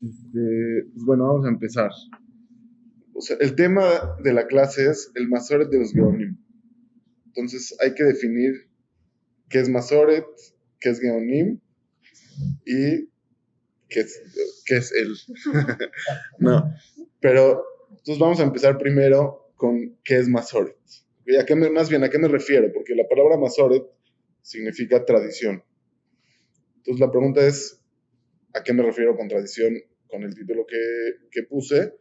Pues bueno, vamos a empezar. O sea, el tema de la clase es el Masoret de los Geonim. Entonces hay que definir qué es Masoret, qué es Geonim y qué es él. No, pero entonces vamos a empezar primero con qué es Masoret. ¿Y más bien, a qué me refiero? Porque la palabra Masoret significa tradición. Entonces la pregunta es, ¿a qué me refiero con tradición? Con el título que puse,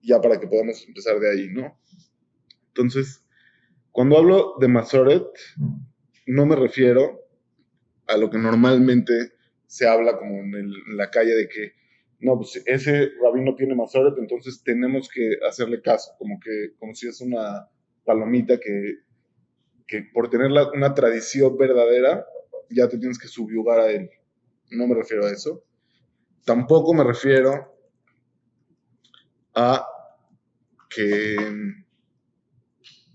ya para que podamos empezar de ahí, ¿no? Entonces, cuando hablo de Masoret, no me refiero a lo que normalmente se habla como en la calle de que, no, pues ese rabino tiene Masoret, entonces tenemos que hacerle caso, como si es una palomita que por tener una tradición verdadera, ya te tienes que subyugar a él. No me refiero a eso. Tampoco me refiero a que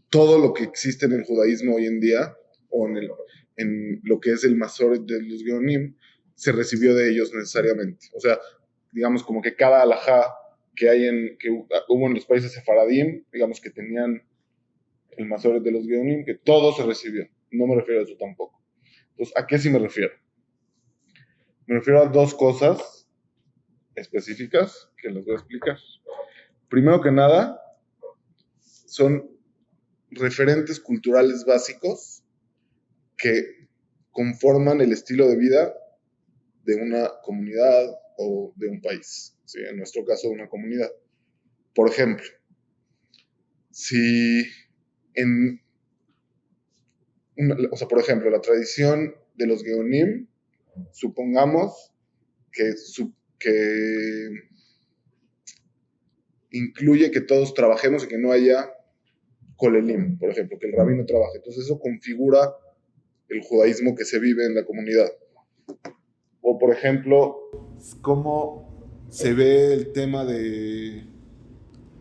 todo lo que existe en el judaísmo hoy en día, o en lo que es el Masoret de los Geonim, se recibió de ellos necesariamente. O sea, digamos como que cada alajá que hubo en los países sefaradim, digamos que tenían el Masoret de los Geonim, que todo se recibió. No me refiero a eso tampoco. Entonces, ¿a qué sí me refiero? Me refiero a dos cosas específicas que les voy a explicar. Primero que nada, son referentes culturales básicos que conforman el estilo de vida de una comunidad o de un país, ¿sí? En nuestro caso, de una comunidad. Por ejemplo, si en por ejemplo, la tradición de los Geonim, supongamos que incluye que todos trabajemos y que no haya kolelim, por ejemplo, que el rabino trabaje. Entonces eso configura el judaísmo que se vive en la comunidad. O, por ejemplo, cómo se ve el tema de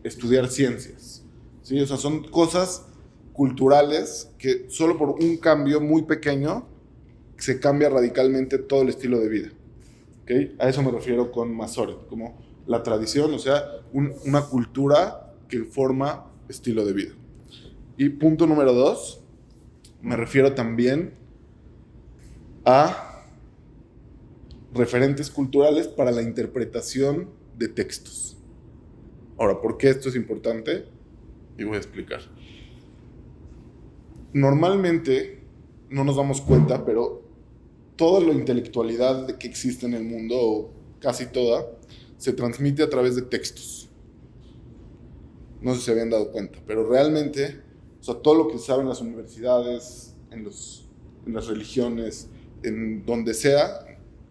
estudiar ciencias. ¿Sí? O sea, son cosas culturales que solo por un cambio muy pequeño se cambia radicalmente todo el estilo de vida. ¿Okay? A eso me refiero con Masoret, como la tradición, o sea, una cultura que forma estilo de vida. Y punto número dos, me refiero también a referentes culturales para la interpretación de textos. Ahora, ¿por qué esto es importante? Y voy a explicar. Normalmente no nos damos cuenta, pero toda la intelectualidad que existe en el mundo, o casi toda, se transmite a través de textos. No sé si se habían dado cuenta, pero realmente, o sea, todo lo que se sabe en las universidades, en las religiones, en donde sea,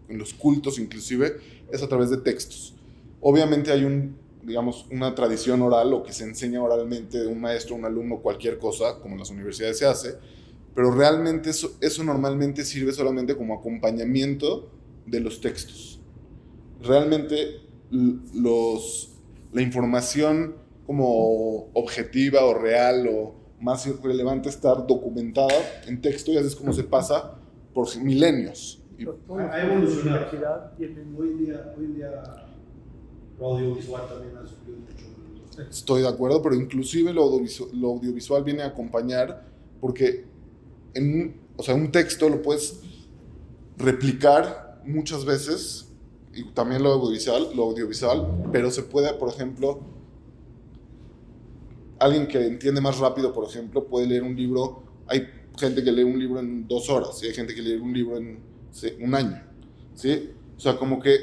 en los cultos inclusive, es a través de textos. Obviamente hay digamos, una tradición oral o que se enseña oralmente de un maestro, un alumno, cualquier cosa, como en las universidades se hace, pero realmente eso normalmente sirve solamente como acompañamiento de los textos. Realmente la información como objetiva o real o más relevante estar documentada en texto y así es como se pasa por milenios. Ha evolucionado. Hoy en día lo audiovisual también ha subido mucho los textos. Estoy de acuerdo, pero inclusive lo audiovisual viene a acompañar porque o sea, un texto lo puedes replicar muchas veces y también lo audiovisual, pero se puede, por ejemplo, alguien que entiende más rápido, por ejemplo, puede leer un libro. Hay gente que lee un libro en 2 horas y hay gente que lee un libro en un año, ¿sí? O sea, como que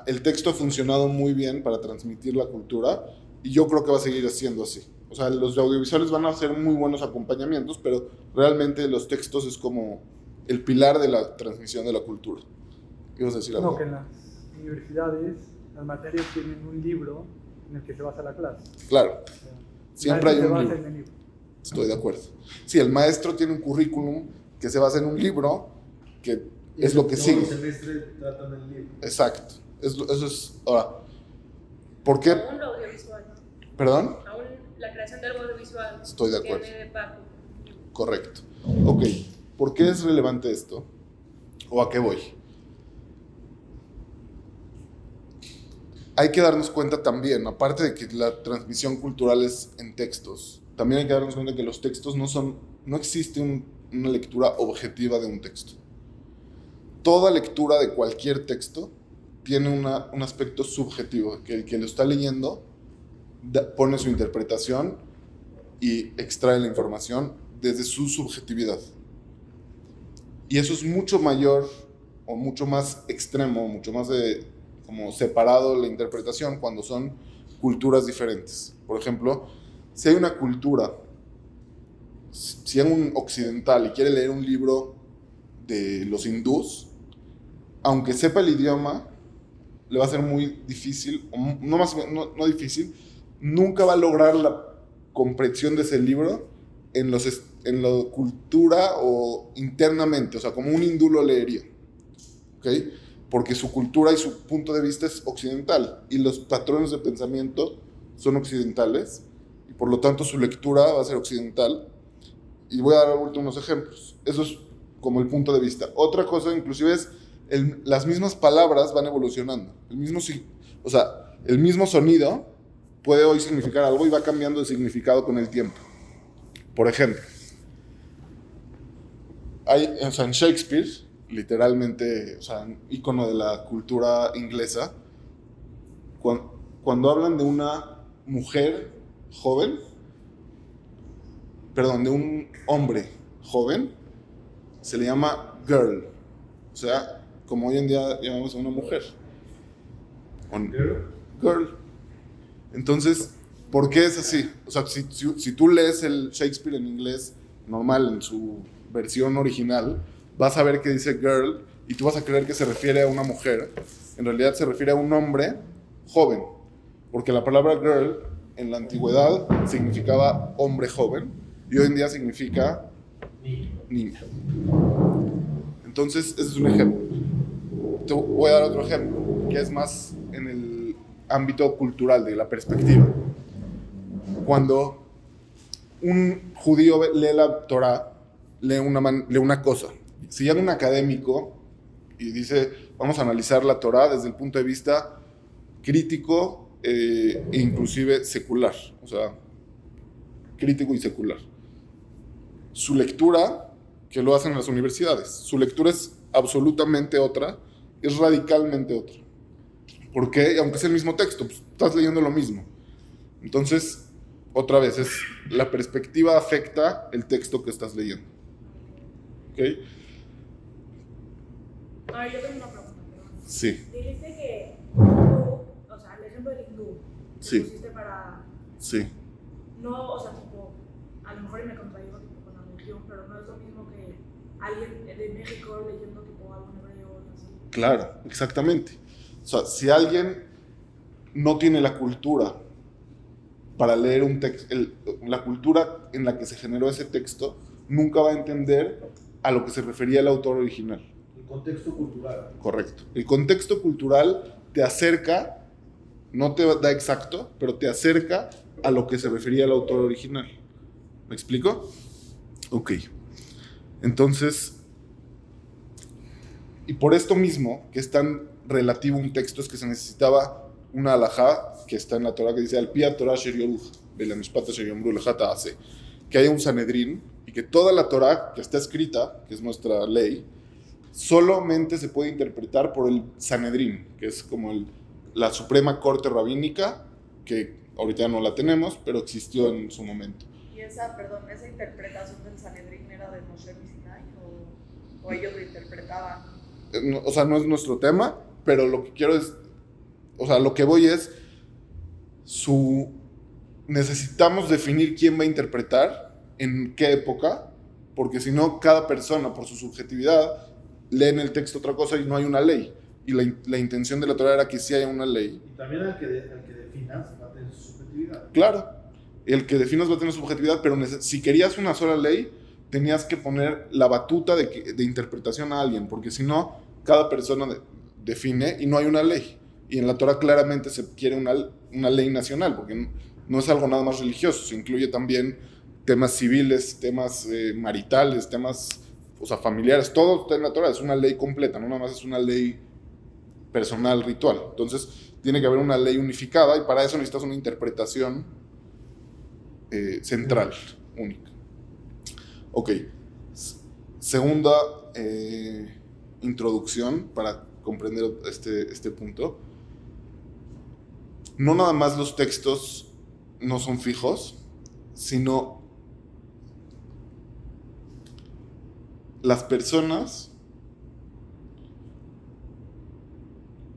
el texto ha funcionado muy bien para transmitir la cultura y yo creo que va a seguir siendo así. O sea, los audiovisuales van a ser muy buenos acompañamientos, pero realmente los textos es como el pilar de la transmisión de la cultura. ¿Qué ibas a decir algo? No, que en las universidades las materias tienen un libro en el que se basa la clase. Claro, O sea, siempre hay se un basa libro. en el libro. Estoy de acuerdo. Sí, el maestro tiene un currículum que se basa en un libro que es lo que sigue. Todo el semestre tratan el libro. Exacto. Eso es. Ahora, ¿por qué? Aún lo audiovisual, ¿no? ¿Perdón? Aún la creación del audiovisual. Estoy de acuerdo. Tiene de Paco. Correcto. Ok. ¿Por qué es relevante esto? ¿O a qué voy? hay que darnos cuenta también, aparte de que la transmisión cultural es en textos, también hay que darnos cuenta que los textos no existe una lectura objetiva de un texto. Toda lectura de cualquier texto tiene un aspecto subjetivo, que el que lo está leyendo pone su interpretación y extrae la información desde su subjetividad. Y eso es mucho mayor o mucho más extremo, mucho más como separado la interpretación cuando son culturas diferentes. Por ejemplo, si hay una cultura, si hay un occidental y quiere leer un libro de los hindús, aunque sepa el idioma, le va a ser muy difícil, o no difícil, nunca va a lograr la comprensión de ese libro en la cultura o internamente, o sea, como un hindú lo leería, ¿ok? Porque su cultura y su punto de vista es occidental y los patrones de pensamiento son occidentales y por lo tanto su lectura va a ser occidental. Y voy a dar ahorita unos ejemplos. Eso es como el punto de vista. Otra cosa inclusive es las mismas palabras van evolucionando. El mismo sonido puede hoy significar algo y va cambiando de significado con el tiempo. Por ejemplo, en Shakespeare, literalmente, ícono de la cultura inglesa, cuando hablan de una mujer joven, de un hombre joven, se le llama girl. O sea, como hoy en día llamamos a una mujer. Girl. Entonces, ¿por qué es así? O sea, si tú lees el Shakespeare en inglés normal, en su versión original, vas a ver que dice girl y tú vas a creer que se refiere a una mujer. En realidad se refiere a un hombre joven, porque la palabra girl en la antigüedad significaba hombre joven y hoy en día significa niña. Entonces, ese es un ejemplo. Te voy a dar otro ejemplo, que es más en el ámbito cultural, de la perspectiva. Cuando un judío lee la Torá, lee una cosa. Si llega un académico y dice, vamos a analizar la Torá desde el punto de vista crítico e inclusive secular, o sea, crítico y secular. Su lectura, que lo hacen en las universidades, su lectura es absolutamente otra, es radicalmente otra. ¿Por qué? Aunque es el mismo texto, pues, estás leyendo lo mismo. Entonces, otra vez, la perspectiva afecta el texto que estás leyendo. ¿Ok? A ver, yo tengo una pregunta, perdón. Sí. Dijiste que tú, o sea, el ejemplo del hindú, Sí. pusiste para... Sí. No, o sea, tipo, a lo mejor me contradigo tipo con la religión, pero no es lo mismo que alguien de México leyendo tipo algo en hebreo o así. Claro, exactamente. O sea, si alguien no tiene la cultura para leer un texto, la cultura en la que se generó ese texto, nunca va a entender a lo que se refería el autor original. El contexto cultural. Correcto. El contexto cultural te acerca, no te da exacto, pero te acerca a lo que se refería el autor original. ¿Me explico? Ok. Entonces, y por esto mismo, que es tan relativo un texto, es que se necesitaba una alajá que está en la Torah que dice al pia Torah sher yoruj, belamishpat asher yomru lecha ta'aseh, que haya un Sanedrín y que toda la Torah que está escrita, que es nuestra ley, solamente se puede interpretar por el Sanedrín, que es como la suprema corte rabínica, que ahorita ya no la tenemos, pero existió en su momento. ¿Y esa interpretación del Sanedrín era de Moshe Sinai o ellos lo interpretaban? O sea, no es nuestro tema, pero lo que quiero es, o sea, lo que voy es, necesitamos definir quién va a interpretar, en qué época, porque si no, cada persona, por su subjetividad, lee en el texto otra cosa y no hay una ley. Y la intención de la Torah era que sí haya una ley. Y también al que definas va a tener su subjetividad. Claro, el que definas va a tener subjetividad, pero si querías una sola ley, tenías que poner la batuta de interpretación a alguien, porque si no, cada persona define y no hay una ley. Y en la Torah claramente se quiere una ley nacional, porque no es algo nada más religioso, se incluye también temas civiles, temas maritales, temas, o sea, familiares, todo está en la Torah, es una ley completa, no nada más es una ley personal ritual. Entonces, tiene que haber una ley unificada y para eso necesitas una interpretación central, única. Ok. Segunda introducción para comprender este punto. No nada más los textos no son fijos, sino las personas,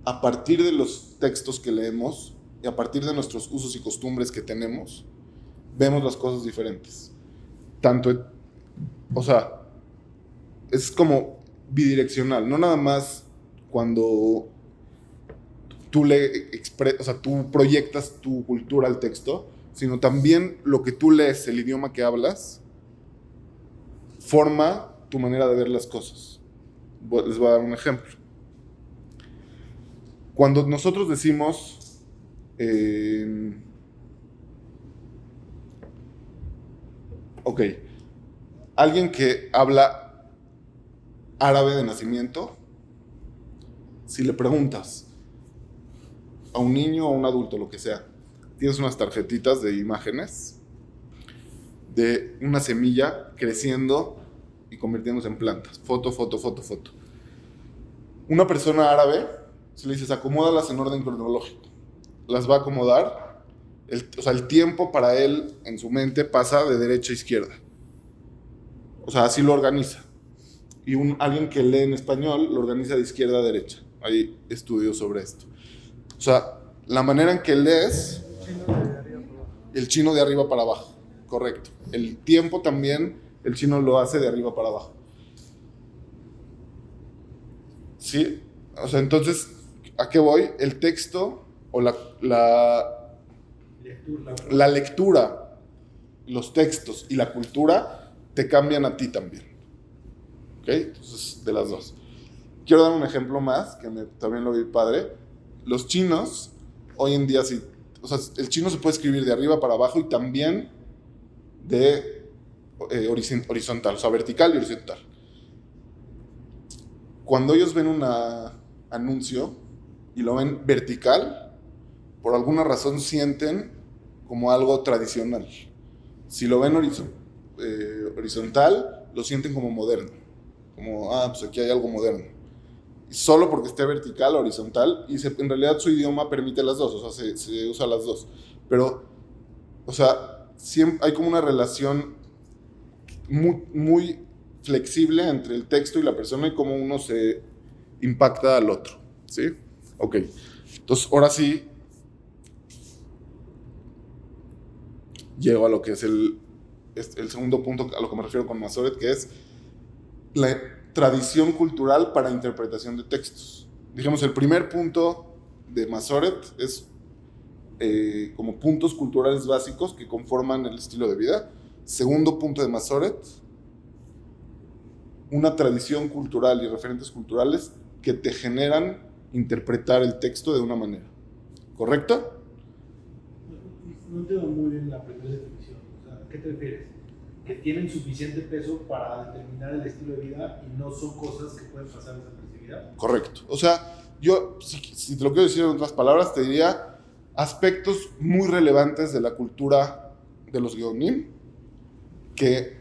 a partir de los textos que leemos y a partir de nuestros usos y costumbres que tenemos, vemos las cosas diferentes. O sea, es como bidireccional, no nada más cuando tú tú proyectas tu cultura al texto, sino también lo que tú lees, el idioma que hablas, forma tu manera de ver las cosas. Les voy a dar un ejemplo. Cuando nosotros decimos alguien que habla árabe de nacimiento, si le preguntas a un niño o a un adulto, lo que sea, tienes unas tarjetitas de imágenes de una semilla creciendo y convirtiéndose en plantas. Foto, foto, foto, foto. Una persona árabe, si le dices, acomódalas en orden cronológico, las va a acomodar. El tiempo para él, en su mente, pasa de derecha a izquierda. O sea, así lo organiza. Y alguien que lee en español lo organiza de izquierda a derecha. Hay estudios sobre esto. O sea, la manera en que lees, el chino de arriba para abajo. Correcto. El tiempo también, el chino lo hace de arriba para abajo. ¿Sí? O sea, entonces, ¿a qué voy? El texto o la lectura, los textos y la cultura te cambian a ti también. ¿Ok? Entonces, de las dos. Quiero dar un ejemplo más, que también lo vi padre. Los chinos, hoy en día, sí, o sea, el chino se puede escribir de arriba para abajo y también de horizontal, o sea, vertical y horizontal. Cuando ellos ven un anuncio y lo ven vertical, por alguna razón sienten como algo tradicional. Si lo ven horizontal, lo sienten como moderno. Como, pues aquí hay algo moderno. Y solo porque esté vertical o horizontal, y en realidad su idioma permite las dos, o sea, se usa las dos. Pero, o sea, siempre hay como una relación muy, muy flexible entre el texto y la persona y cómo uno se impacta al otro, ¿sí? Ok, entonces ahora sí llego a lo que es el segundo punto a lo que me refiero con Masoret, que es la tradición cultural para interpretación de textos. Digamos, el primer punto de Masoret es como puntos culturales básicos que conforman el estilo de vida. Segundo punto de Masoret, una tradición cultural y referentes culturales que te generan interpretar el texto de una manera. ¿Correcto? No entiendo muy bien la primera definición. O sea, ¿a qué te refieres? Que tienen suficiente peso para determinar el estilo de vida y no son cosas que pueden pasar desapercibidas. Correcto. O sea, yo, si te lo quiero decir en otras palabras, te diría aspectos muy relevantes de la cultura de los Geonim que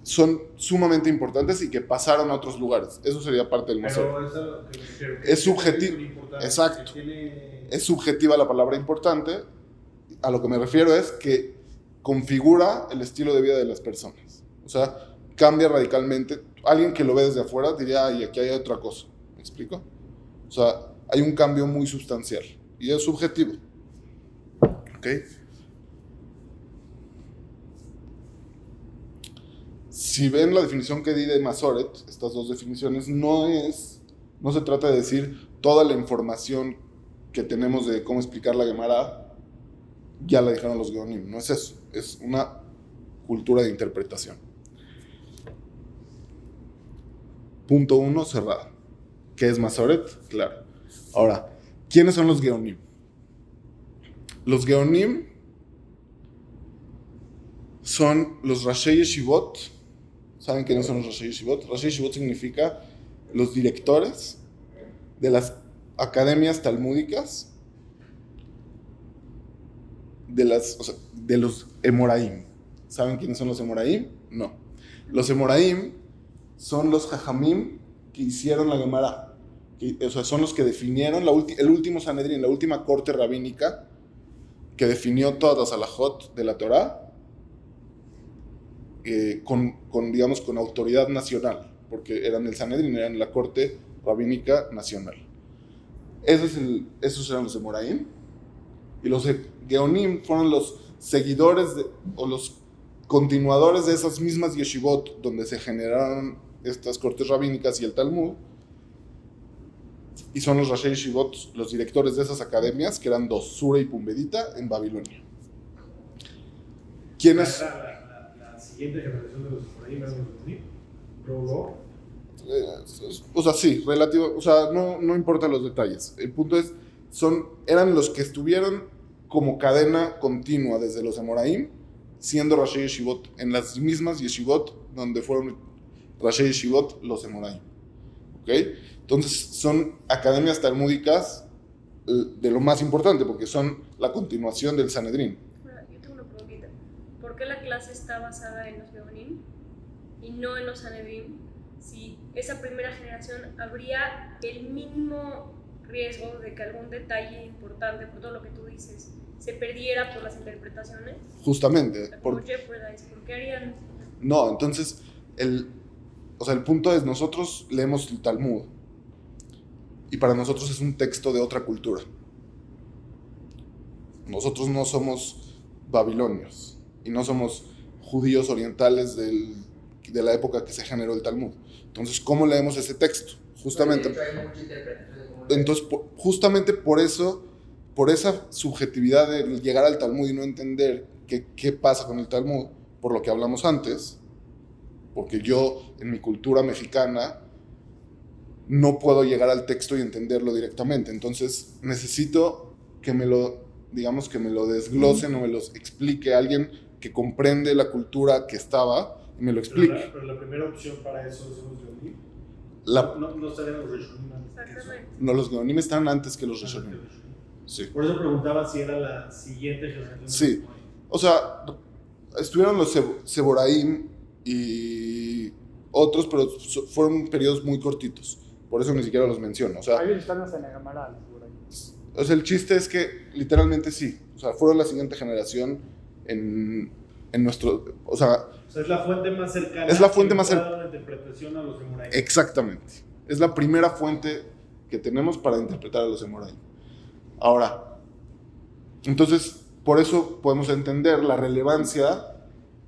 son sumamente importantes y que pasaron a otros lugares. Eso sería parte del Masoret. Pero eso es lo que me refiero. Es subjetivo. Exacto. Es subjetiva la palabra importante. A lo que me refiero es que configura el estilo de vida de las personas. O sea, cambia radicalmente. Alguien que lo ve desde afuera diría, ay, aquí hay otra cosa. ¿Me explico? O sea, hay un cambio muy sustancial. Y es subjetivo. ¿Ok? Si ven la definición que di de Masoret, estas dos definiciones, no se trata de decir toda la información que tenemos de cómo explicar la Gemara, ya la dijeron los Geonim. No es eso. Es una cultura de interpretación. Punto 1, cerrado. ¿Qué es Masoret? Claro. Ahora, ¿quiénes son los Geonim? Los Geonim son los Rashei Yeshivot. ¿Saben quiénes son los Rashei Yeshivot? Rashei Yeshivot significa los directores de las academias talmúdicas de los Emoraim. ¿Saben quiénes son los Emoraim? No. Los Emoraim son los Jajamim que hicieron la Gemara. O sea, son los que definieron el último Sanedrín, la última corte rabínica que definió todas las halajot de la Torá digamos, con autoridad nacional, porque eran el Sanedrín, eran la corte rabínica nacional. Esos eran los Emoraim. Y los Geonim fueron los seguidores o los continuadores de esas mismas yeshivot donde se generaron estas cortes rabínicas y el Talmud. Y son los Rashei Yeshivot, los directores de esas academias, que eran dos, Sura y Pumbedita, en Babilonia. ¿Quiénes? La siguiente generación de los Efraín eran los Geonim. Luego, O sea, sí, relativo, o sea, no importan los detalles. El punto es, eran los que estuvieron como cadena continua desde los Emoraim, siendo Rashei Yeshivot, en las mismas Yeshivot donde fueron Rashei Yeshivot los Emoraim. ¿Ok? Entonces son academias talmúdicas de lo más importante, porque son la continuación del Sanedrín. Yo tengo una preguntita. ¿Por qué la clase está basada en los Geonim y no en los Sanedrín? Si esa primera generación habría el mínimo riesgo de que algún detalle importante, por todo lo que tú dices, se perdiera por las interpretaciones. Justamente. Como Jeopardize, ¿por qué harían? No, entonces, el punto es, nosotros leemos el Talmud, y para nosotros es un texto de otra cultura. Nosotros no somos babilonios, y no somos judíos orientales de la época que se generó el Talmud. Entonces, ¿cómo leemos ese texto? Justamente. Entonces, justamente por eso, por esa subjetividad de llegar al Talmud y no entender qué pasa con el Talmud, por lo que hablamos antes, porque yo, en mi cultura mexicana, no puedo llegar al texto y entenderlo directamente. Entonces, necesito que me lo desglosen o me lo explique alguien que comprende la cultura que estaba y me lo explique. Pero la primera opción para eso son los Geonim. No estarían los Rishonim antes que eso. Exactamente. No, los Geonim están antes que los Rishonim. Sí. Por eso preguntaba si era la siguiente generación. Sí. O sea, estuvieron los Seboraim y otros, pero fueron periodos muy cortitos. Por eso ni siquiera los menciono. O sea, Ahí están hasta en la Gemara, por ahí. o sea, el chiste es que literalmente sí. O sea, fueron la siguiente generación en nuestro... O sea, es la fuente más cercana. Es la fuente más cercana. Una interpretación a los Emoraim. Exactamente. Es la primera fuente que tenemos para interpretar a los Emoraim. Ahora, entonces, por eso podemos entender la relevancia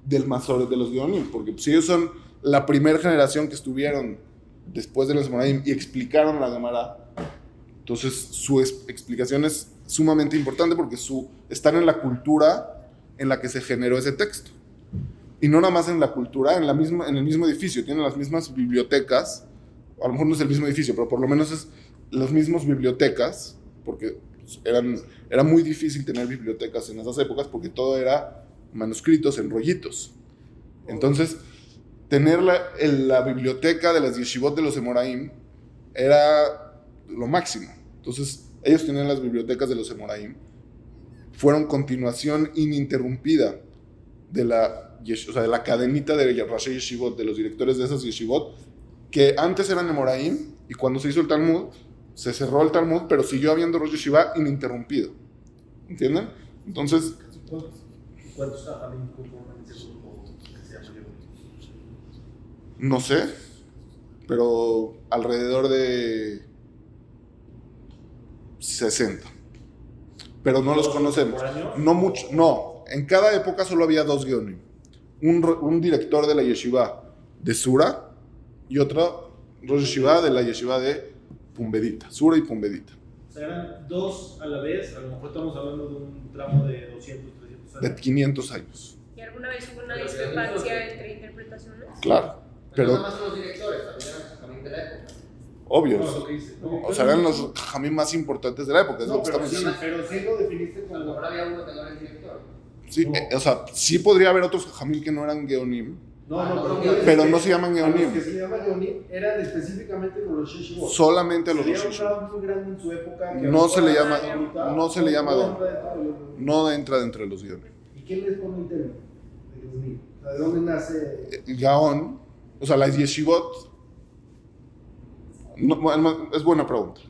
del Masoret de los Geonim, porque si ellos son la primera generación que estuvieron después de los Emoraim y explicaron la Gemara, entonces su explicación es sumamente importante porque están en la cultura en la que se generó ese texto. Y no nada más en la cultura, en el mismo edificio, tienen las mismas bibliotecas, a lo mejor no es el mismo edificio, pero por lo menos es las mismas bibliotecas, porque era muy difícil tener bibliotecas en esas épocas porque todo era manuscritos en rollitos. Entonces, tener la biblioteca de las yeshivot de los Emoraim era lo máximo. Entonces, ellos tenían las bibliotecas de los Emoraim, fueron continuación ininterrumpida de la cadenita de Rashei Yeshivot, de los directores de esas yeshivot, que antes eran Emoraim, y cuando se hizo el Talmud, se cerró el Talmud, pero siguió habiendo Rosh Yeshiva ininterrumpido. ¿Entienden? Entonces... ¿Cuántos Jajamim conforman ese grupo que se llama Geonim? No sé, pero alrededor de 60. Pero no los conocemos. No mucho, no. En cada época solo había dos Geonim. Un director de la yeshiva de Sura y otro Rosh Yeshiva de la yeshiva de Pumbedita, Sura y Pumbedita. O sea, eran dos a la vez, a lo mejor estamos hablando de un tramo de 200, 300 años. De 500 años. ¿Y alguna vez hubo una discrepancia entre interpretaciones? Claro, Pero pero no más son los directores, también eran también de la época. obvios. No, lo que dice, no, O sea, eran los jajamim más importantes de la época, es lo no, que pero, estamos sí, diciendo. pero sí lo definiste A lo como... mejor había uno que no era el director. Sí, o sea, sí podría haber otros jajamim que no eran Geonim, Pero no se llaman A los Geonim. que se llaman Geonim eran específicamente con los Yeshivot. Solamente a los Sería Rosh un Yeshivot. crowd muy grande en su época. que No se le ahorita- llama- ahorita- no se le llama Gaon. entra dentro de los- No entra dentro de los Geonim. ¿Y quién les pone el término de Geonim? O sea, ¿de dónde nace? Gaón, o sea, las yeshivot, es buena pregunta,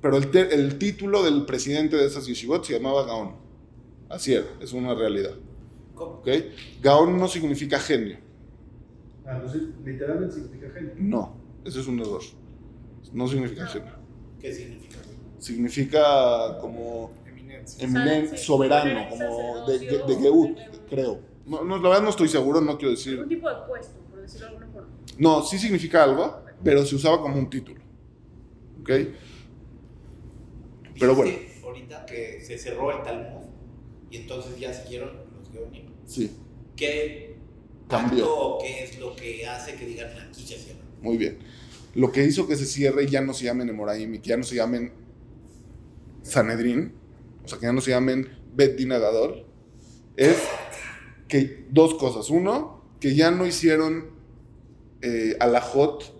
pero el título del presidente de esas yeshivot se llamaba Gaón. Así era, es una realidad. ¿Ok? Gaón no significa genio, Entonces, literalmente significa genio. no, ese es un error. No significa genio. ¿Qué significa? Significa como Eminencia. eminente, Sí, soberano, sí, como sacerdocio, de Geut, de- creo. No, la verdad no estoy seguro, no quiero decir. Un tipo de puesto, por decirlo de alguna forma. No, sí significa algo, pero se usaba como un título. ¿Ok? Pero bueno. Dijiste ahorita que se cerró el Talmud y entonces ya siguieron los Geonim. Sí, ¿Qué Cambió. acto o qué es lo que hace que digan aquí se cierra? muy bien. Lo que hizo que se cierre y ya no se llamen Emoraim y que ya no se llamen Sanedrín, o sea, que ya no se llamen Bet Din Agadol, es que dos cosas. Uno, que ya no hicieron alajot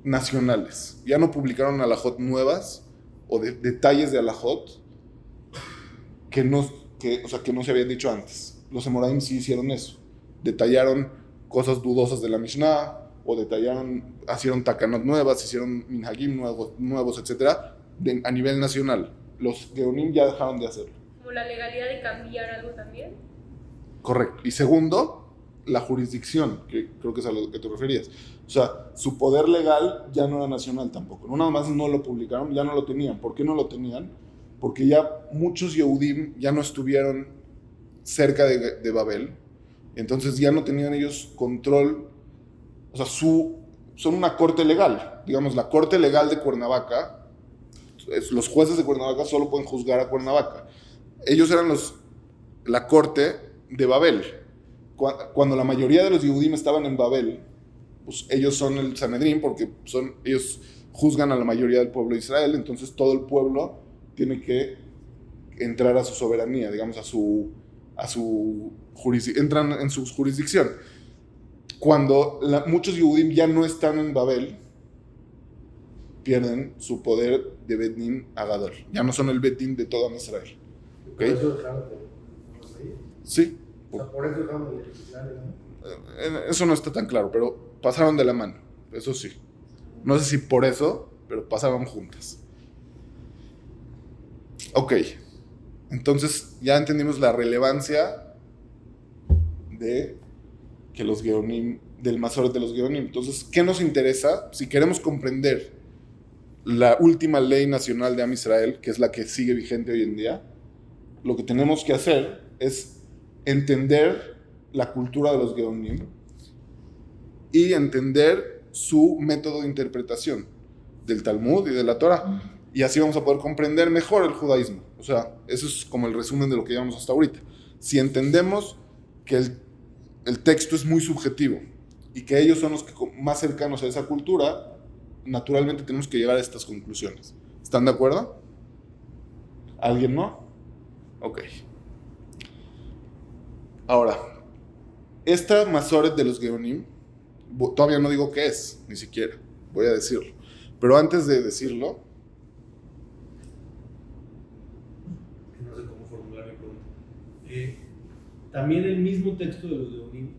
nacionales. Ya no publicaron alajot nuevas o detalles de alajot que no se habían dicho antes. Los Emoraim sí hicieron eso. Detallaron cosas dudosas de la Mishnah o hicieron takanot nuevas, hicieron minhagim nuevos, etc. A nivel nacional. Los Geonim ya dejaron de hacerlo. Como la legalidad de cambiar algo también. Correcto. Y segundo, la jurisdicción, que creo que es a lo que te referías. O sea, su poder legal ya no era nacional tampoco. No nada más no lo publicaron, ya no lo tenían. ¿Por qué no lo tenían? Porque ya muchos Yehudim ya no estuvieron cerca de Babel. Entonces ya no tenían ellos control. O sea, son una corte legal. Digamos, la corte legal de Cuernavaca, los jueces de Cuernavaca solo pueden juzgar a Cuernavaca. Ellos eran la corte de Babel. Cuando la mayoría de los Yehudim estaban en Babel, pues ellos son el Sanedrín porque ellos juzgan a la mayoría del pueblo de Israel, entonces todo el pueblo tiene que entrar a su soberanía, digamos, entran en su jurisdicción. Cuando muchos Yehudim ya no están en Babel, pierden su poder de Bet Din Agadol. Ya no son el Bet Din de todo Israel. ¿Ok? Por eso dejaron de legislar. Sí. O sea, por eso dejaron de legislar, ¿no? Eso no está tan claro, pero pasaron de la mano. Eso sí. No sé si por eso, pero pasaban juntas. Ok. Entonces ya entendimos la relevancia de que los Geonim, del Masoret de los Geonim. Entonces, ¿qué nos interesa? Si queremos comprender la última ley nacional de Am Israel, que es la que sigue vigente hoy en día, lo que tenemos que hacer es entender la cultura de los Geonim y entender su método de interpretación del Talmud y de la Torah. Y así vamos a poder comprender mejor el judaísmo. O sea, eso es como el resumen de lo que llevamos hasta ahorita. Si entendemos que el texto es muy subjetivo y que ellos son los que más cercanos a esa cultura, naturalmente tenemos que llegar a estas conclusiones. ¿Están de acuerdo? ¿Alguien no? Ok. Ahora, esta Masoret de los Geonim, todavía no digo qué es, ni siquiera, voy a decirlo. Pero antes de decirlo, No sé cómo formular mi pregunta. También el mismo texto de los Leonim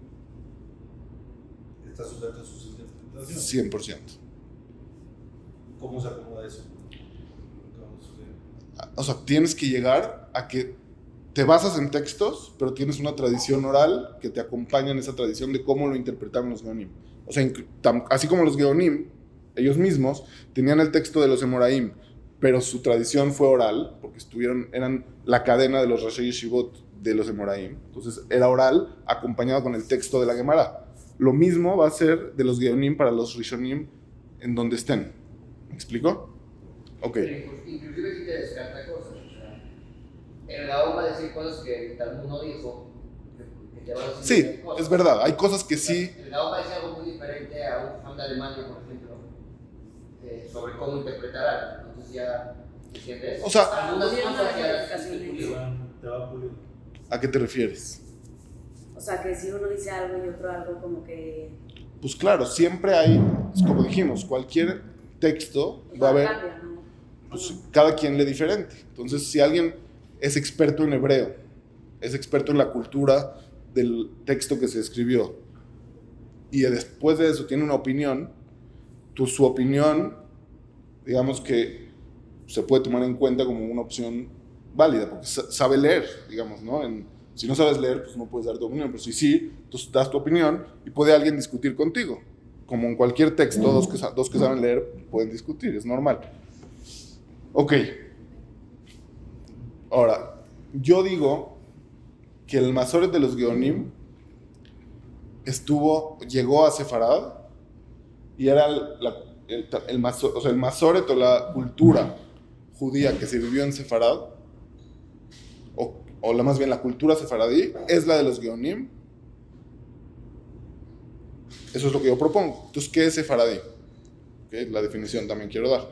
está sujeto a sus interpretaciones. 100%. ¿Cómo se acomoda eso? O sea, tienes que llegar a que te basas en textos, pero tienes una tradición oral que te acompaña en esa tradición de cómo lo interpretaron los Geonim. O sea, así como los Geonim, ellos mismos tenían el texto de los Emoraim, pero su tradición fue oral, porque eran la cadena de los Rashi Yeshivot de los Emoraim. Entonces era oral, acompañado con el texto de la Gemara. Lo mismo va a ser de los Geonim para los Rishonim en donde estén. ¿Me explico? Ok. Inclusive si te descarta cosas. O sea, el Gaón va a decir cosas que el Talmud no dijo. Que te va a decir Sí, cosas. es verdad. Hay cosas que sí. El Gaón va a decir algo muy diferente a un fan de Alemania, por ejemplo, sobre cómo interpretar algo. Entonces ya, ¿entiendes? O sea, algunas cosas ya las Te va a pulir. ¿A qué te refieres? O sea, que si uno dice algo y otro algo, como que... Pues claro, siempre hay, como dijimos, cualquier texto va a haber, Cambia, ¿no? pues, cada quien lee diferente. Entonces, si alguien es experto en hebreo, es experto en la cultura del texto que se escribió, y después de eso tiene una opinión, su opinión, digamos que se puede tomar en cuenta como una opción válida, porque sabe leer, digamos, ¿no? Si no sabes leer, pues no puedes dar tu opinión, pero si sí, entonces das tu opinión y puede alguien discutir contigo. Como en cualquier texto, dos que saben leer pueden discutir, es normal. Ok. Ahora, yo digo que el Masoret de los Geonim llegó a Sefarad y era el Masoret o la cultura judía que se vivió en Sefarad, o más bien la cultura sefaradí, es la de los Geonim. Eso es lo que yo propongo. Entonces, ¿qué es sefaradí? ¿Okay? La definición también quiero dar.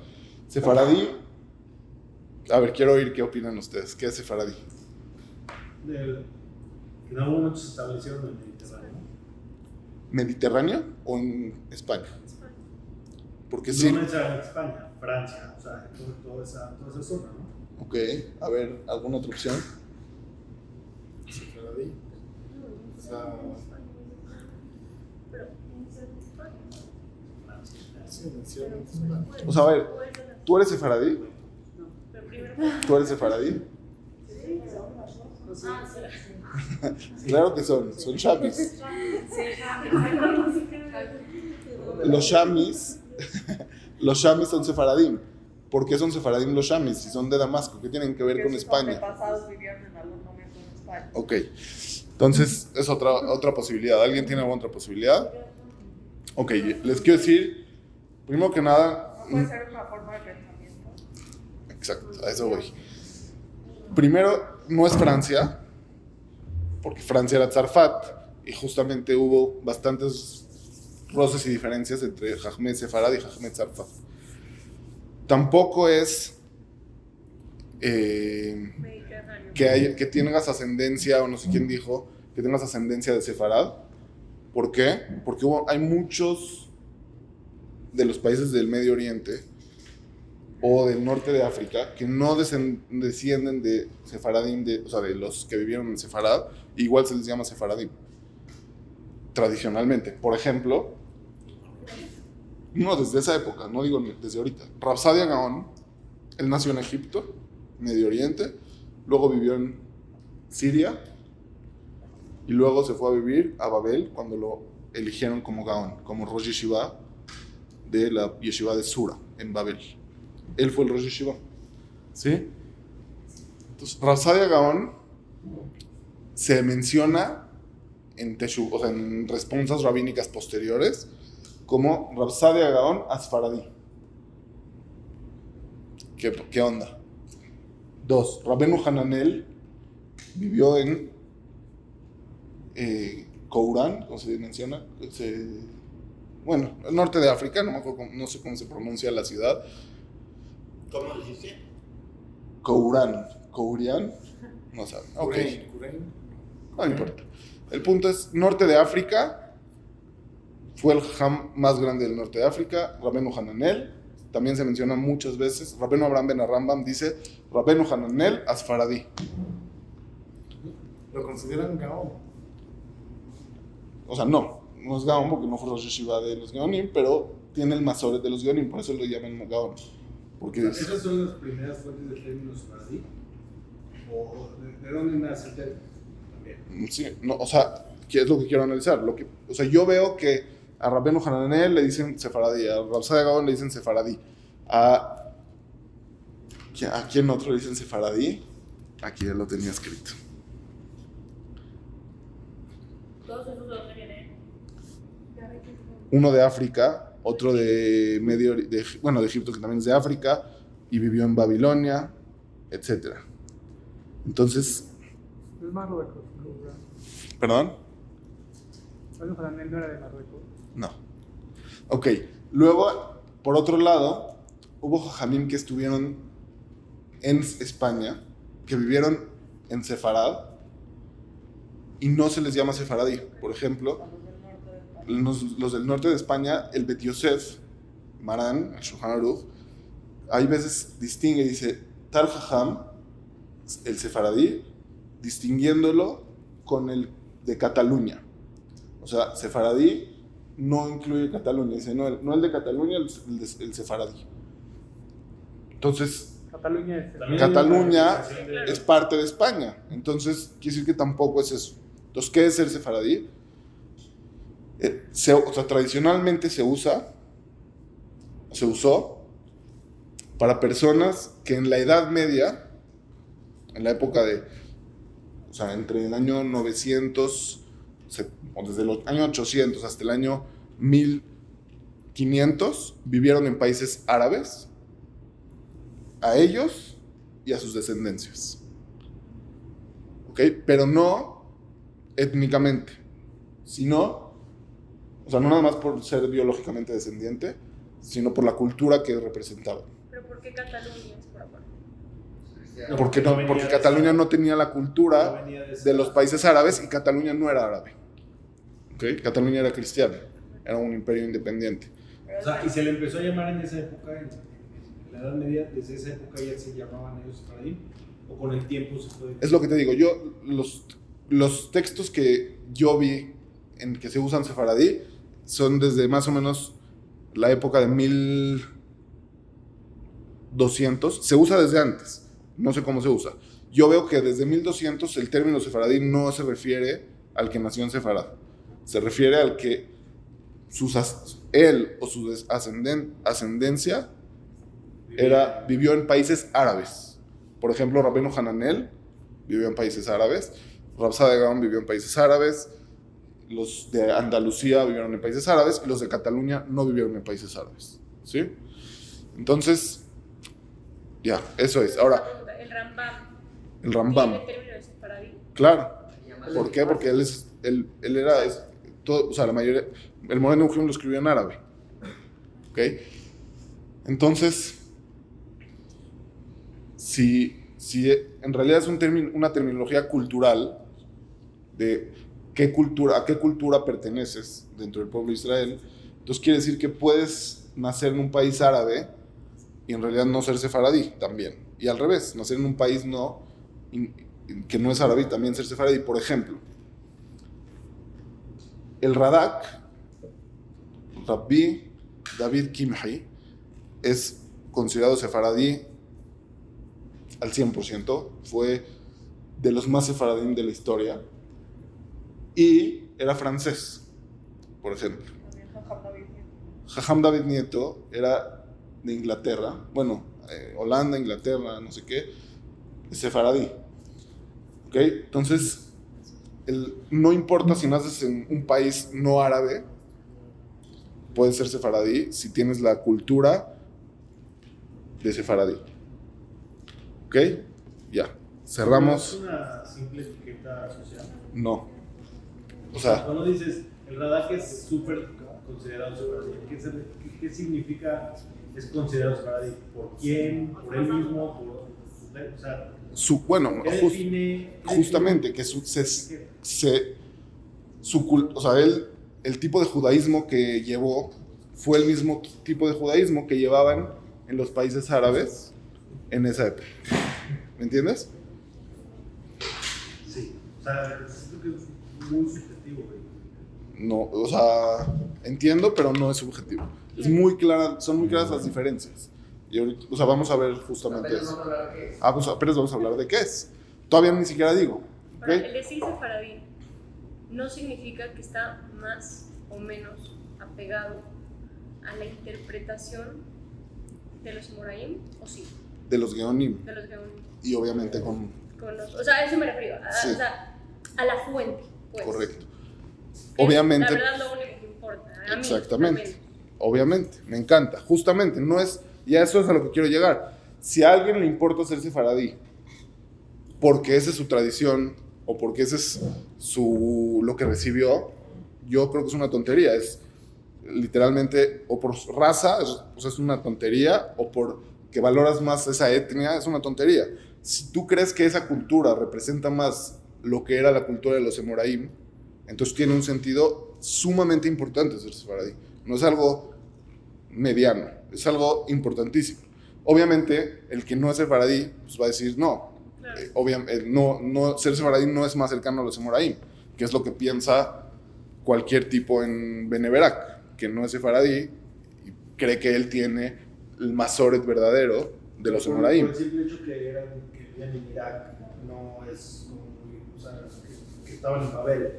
Sefaradí, a ver, quiero oír qué opinan ustedes. ¿Qué es sefaradí? Que en algún momento se establecieron en el Mediterráneo. ¿Mediterráneo o en España? Porque No sí. necesariamente España, Francia, o sea, toda esa zona, ¿no? Ok, a ver, ¿alguna otra opción? Sefaradí. O sea, sí, inicialmente España. O sea, a ver, ¿tú eres sefaradí? ¿Tú eres sefaradí? Claro que son shamis. Los shamis son sefaradim. ¿Por qué son sefaradim los shamis? Si son de Damasco, ¿qué tienen que ver con España? Sus antepasados vivieron en algún momento en España. Ok, entonces es otra posibilidad. ¿Alguien tiene alguna otra posibilidad? Ok, les quiero decir, primero que nada... ¿No puede ser una forma de pensamiento? Exacto, a eso voy. Primero, no es Francia, porque Francia era Tzarfat, y justamente hubo bastantes roces y diferencias entre Jahmed Sefarad y Jahmed Tzarfat. Tampoco es que tengas ascendencia, o no sé quién dijo, que tengas ascendencia de Sefarad. ¿Por qué? Porque hay muchos de los países del Medio Oriente o del norte de África que no descienden de Sefaradim, o sea, de los que vivieron en Sefarad, igual se les llama Sefaradim, tradicionalmente. Por ejemplo, no desde esa época, no digo desde ahorita, Rav Sadia Gaon, él nació en Egipto, Medio Oriente, luego vivió en Siria, y luego se fue a vivir a Babel cuando lo eligieron como Gaon, como Rosh Yeshiva de la Yeshiva de Sura, en Babel. Él fue el Rosh Yeshiva. ¿Sí? Entonces, Rav Sadia Gaon se menciona en responsas rabínicas posteriores como Rav Sadia Gaon Asfaradí. ¿Qué onda? 2. Rabenu Hananel vivió en Kourán, como se menciona, bueno, el norte de África, no sé cómo se pronuncia la ciudad. ¿Cómo dijiste? Kourán, no saben. Ok, no importa. El punto es, norte de África, fue el jajam más grande del norte de África, Rabenu Hananel, también se menciona muchas veces. Rabenu Abraham ben Arambam dice, Rabenu Hananel Asfaradí. ¿Lo consideran Gaon? O sea, no es Gaon porque no fue Rosh Yeshiva de los Geonim, pero tiene el Masoret de los Geonim, por eso lo llaman Gaon. Porque ¿Esas son las primeras fuentes del término sefaradí? ¿O de dónde nace el término? También. sí, no, o sea, ¿qué es lo que quiero analizar? O sea, yo veo que a Rabenu Hananel le dicen sefaradí, a Rav Sadia Gaon le dicen sefaradí, ¿a quién otro le dicen sefaradí? Aquí ya lo tenía escrito. Todos esos los tienen. Uno de África, otro de Egipto, que también es de África, y vivió en Babilonia, etc. Entonces, No es Marruecos, ¿no? ¿perdón? Rabenu Hananel no era de Marruecos. No. Ok, luego, por otro lado, hubo jajamim que estuvieron en España, que vivieron en Sefarad, y no se les llama sefaradí. Por ejemplo, los del norte de España, el Bet Yosef, Marán, el Shulchan Aruch, hay veces distingue, dice, tal jajam, el sefaradí, distinguiéndolo con el de Cataluña. O sea, sefaradí no incluye Cataluña, dice, no el de Cataluña, el sefaradí. Entonces, Cataluña es parte de España, entonces quiere decir que tampoco es eso. Entonces, ¿qué es ser sefaradí? O sea, tradicionalmente se usó para personas que en la Edad Media, en la época de, o sea, entre el año 900, o desde el año 800 hasta el año 1500, vivieron en países árabes, a ellos y a sus descendencias. ¿Ok? Pero no étnicamente, sino, o sea, no nada más por ser biológicamente descendiente, sino por la cultura que representaban. ¿Pero por qué Cataluña es por aparte? Porque Cataluña no tenía la cultura de los países árabes y Cataluña no era árabe. ¿Okay? Cataluña era cristiana, era un imperio independiente. O sea, y se le empezó a llamar en esa época, en la Edad Media, desde esa época ya se llamaban ellos sefaradí, o con el tiempo se fue. Es lo que te digo, yo, los textos que yo vi en que se usan sefaradí son desde más o menos la época de 1200, se usa desde antes, no sé cómo se usa. Yo veo que desde 1200 el término sefaradí no se refiere al que nació en Sefarad, se refiere al que él o su ascendencia vivió en países árabes. Por ejemplo, Rabbeinu Hananel vivió en países árabes, Rab Saadia Gaon vivió en países árabes, los de Andalucía vivieron en países árabes y los de Cataluña no vivieron en países árabes, ¿sí? Entonces, ya, eso es. Ahora, el Rambam. ¿Tiene término de sefaradí? Claro. ¿Por qué? Porque él era todo, o sea, la mayoría, el Moreno Ujim lo escribió en árabe. ¿Ok? Entonces, si en realidad es una terminología cultural de a qué cultura perteneces dentro del pueblo de Israel, entonces quiere decir que puedes nacer en un país árabe y en realidad no ser sefaradí también. Y al revés, nacer en un país que no es árabe y también ser sefaradí. Por ejemplo, el Radak, Rabbi David Kimhi, es considerado sefaradí al 100%, fue de los más sefaradín de la historia y era francés, por ejemplo. Jajam David Nieto era de Inglaterra, bueno, Holanda, Inglaterra, no sé qué, es sefaradí. ¿Ok? Entonces, no importa si naces en un país no árabe, puedes ser sefaradí si tienes la cultura de sefaradí. ¿Ok? Ya. Cerramos. ¿Es una simple etiqueta social? No. O sea, cuando dices el Radak es súper considerado sefaradí, ¿qué significa es considerado sefaradí? ¿Por quién? ¿Por él mismo? O sea, justamente que o sea, el tipo de judaísmo que llevó fue el mismo tipo de judaísmo que llevaban en los países árabes en esa época. ¿Me entiendes? Sí, o sea, siento que es muy subjetivo, güey. No, o sea, entiendo, pero no es subjetivo. Es muy clara, son muy claras las diferencias. Y ahorita, o sea, vamos a ver justamente eso. Pues apenas vamos a hablar de qué es. Todavía ni siquiera digo. Ahora, ¿Okay? el decir sefaradí no significa que está más o menos apegado a la interpretación de los Moraim, ¿o sí? De los Geonim. De los Geonim. Y obviamente con O sea, a eso me refiero, sí. o sea, a la fuente, pues. Correcto. Que Obviamente. es, la verdad, lo único que importa. A Exactamente. mí, Obviamente. Me encanta. Justamente, no es. Y a eso es a lo que quiero llegar. Si a alguien le importa ser sefaradí, porque esa es su tradición, o porque ese es lo que recibió, yo creo que es una tontería. Es literalmente, o por raza, es una tontería, o por que valoras más esa etnia, es una tontería. Si tú crees que esa cultura representa más lo que era la cultura de los Emoraim, entonces tiene un sentido sumamente importante ser sefaradí. No es algo mediano, es algo importantísimo. Obviamente, el que no es sefaradí pues va a decir no. Claro. Ser sefaradí no es más cercano a los Emoraim, que es lo que piensa cualquier tipo en Beneverac, que no es sefaradí y cree que él tiene el Masoret verdadero de los Emoraim. Por el simple hecho que vivían en Irak, no es como, o sea, que estaban en Babel,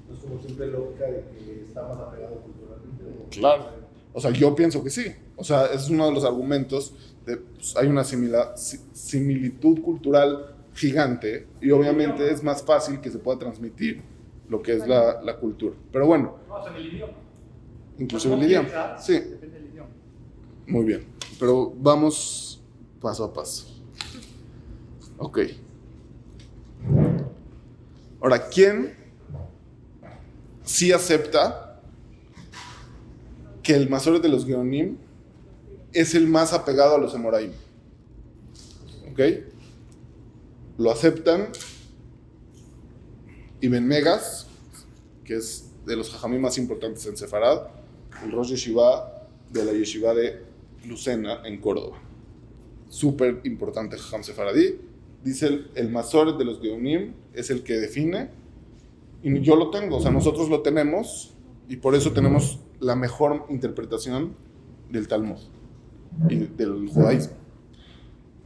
no es como simple lógica de que está más apegado culturalmente. Claro, o sea, yo pienso que sí, o sea, es uno de los argumentos, pues, hay una similitud cultural gigante y obviamente es más fácil que se pueda transmitir lo que es la cultura, pero bueno. No, o sea, el idioma. Inclusive el idioma, sí. Depende del idioma. Muy bien, pero vamos paso a paso. Ok. Ahora, ¿quién sí acepta que el Masoret de los Geonim es el más apegado a los Emoraim? ¿Ok? Lo aceptan Ibn Megas, que es de los jajamí más importantes en Sefarad, el Rosh Yeshiva de la Yeshiva de Lucena en Córdoba. Súper importante jajam sefaradí. Dice el Masoret de los Geonim es el que define, y yo lo tengo, o sea, nosotros lo tenemos, y por eso tenemos la mejor interpretación del Talmud y del judaísmo.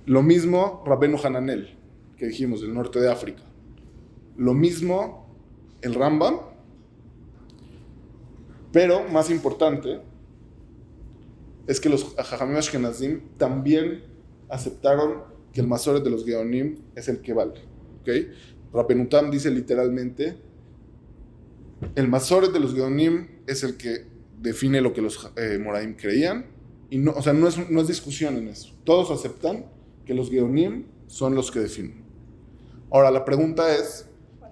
Lo mismo Rabbeinu Hananel, que dijimos, del norte de África. Lo mismo el Rambam, pero más importante es que los Jajamim Ashkenazim también aceptaron que el Masoret de los Geonim es el que vale. ¿Okay? Rabbeinu Tam dice literalmente, el Masoret de los Geonim es el que define lo que los Moraim creían, y no, o sea, no es discusión en eso. Todos aceptan que los Geonim son los que definen. Ahora, la pregunta es,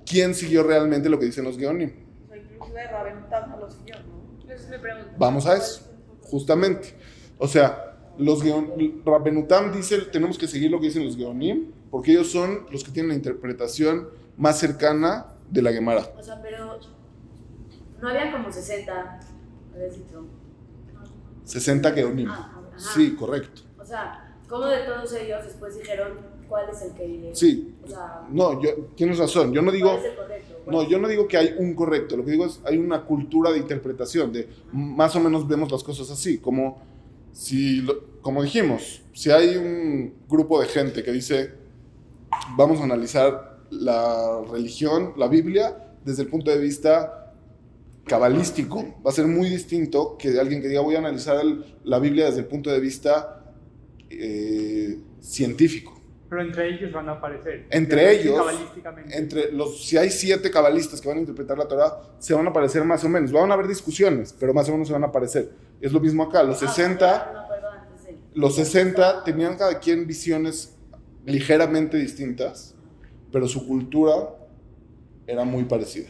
¿quién siguió realmente lo que dicen los Geonim? O sea, inclusive Rabbeinu Tam no lo siguió, ¿no? Esa es mi pregunta. Vamos a eso, justamente. O sea, Rabbeinu Tam dice, tenemos que seguir lo que dicen los Geonim, porque ellos son los que tienen la interpretación más cercana de la Gemara. O sea, pero no había como 60, habías dicho. 60 Geonim. Ajá. Sí, correcto. O sea, ¿cómo de todos ellos después dijeron cuál es el que... Sí. O sea, No, tienes razón. Yo no digo... ¿cuál es el correcto? No, yo no digo que hay un correcto. Lo que digo es hay una cultura de interpretación, de más o menos vemos las cosas así, como dijimos, si hay un grupo de gente que dice vamos a analizar la religión, la Biblia, desde el punto de vista cabalístico, va a ser muy distinto que alguien que diga voy a analizar la Biblia desde el punto de vista científico. Pero entre ellos van a aparecer. Entre ellos, cabalísticamente. si hay 7 cabalistas que van a interpretar la Torah, se van a parecer más o menos. Van a haber discusiones, pero más o menos se van a parecer. Es lo mismo acá. Los 60 tenían cada quien visiones ligeramente distintas, pero su cultura era muy parecida.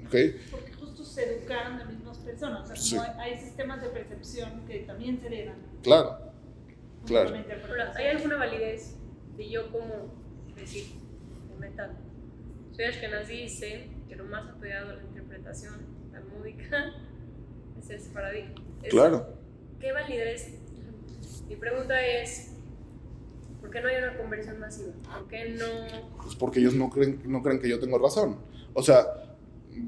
¿Okay? Porque justo se educaron de mismas personas. O sea, Sí. como hay sistemas de percepción que también se heredan. Claro. Pero, ¿hay alguna validez de yo como decir, metal? Soy Ashkenazí, sé que lo más apegado a la interpretación talmúdica es el sefaradí. Claro. ¿Qué validez? Mi pregunta es, ¿por qué no hay una conversión masiva? ¿Por qué no? Pues porque ellos no creen que yo tengo razón. O sea,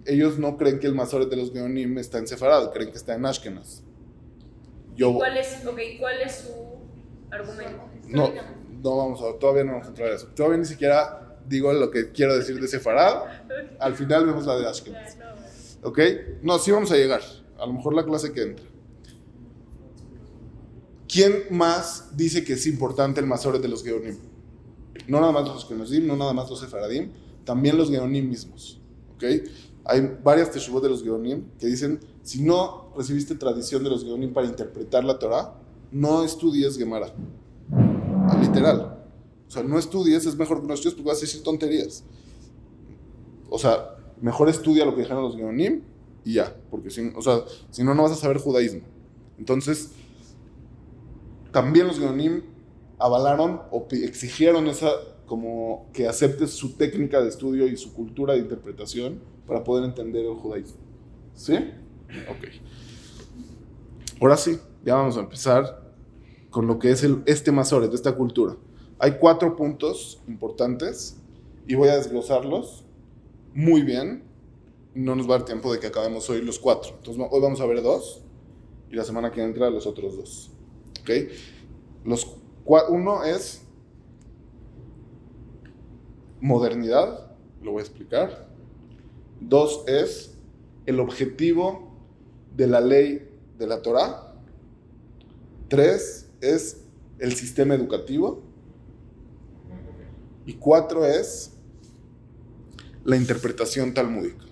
ellos no creen que el Masoret de los Geonim está en Sefarad, creen que está en Ashkenaz. ¿Cuál es su argumento? No vamos a, todavía no vamos a entrar a eso. Todavía ni siquiera digo lo que quiero decir de Sefarad. Al final vemos la de Ashkenaz. ¿Ok? No, sí vamos a llegar. A lo mejor la clase que entra. ¿Quién más dice que es importante el Masoret de los Geonim? No nada más los Ashkenazim, no nada más los Sefaradim, también los Geonim mismos. ¿Ok? Hay varias teshuvot de los Geonim que dicen, si no recibiste tradición de los Geonim para interpretar la Torah, no estudies Gemara. Literal. O sea, no estudies, es mejor que no estudies porque vas a decir tonterías. O sea, mejor estudia lo que dijeron los Geonim y ya, porque si no, no vas a saber judaísmo. Entonces, también los Geonim avalaron o exigieron esa como que aceptes su técnica de estudio y su cultura de interpretación para poder entender el judaísmo. ¿Sí? Ok. Ahora sí, ya vamos a empezar con lo que es este Masoret, de esta cultura. Hay 4 puntos importantes y voy a desglosarlos muy bien. No nos va a dar tiempo de que acabemos hoy los 4. Entonces hoy vamos a ver 2 y la semana que entra los otros 2. ¿Ok? Uno es modernidad, lo voy a explicar. 2 es el objetivo de la ley de la Torá. 3 es el sistema educativo. Y 4 es la interpretación talmúdica,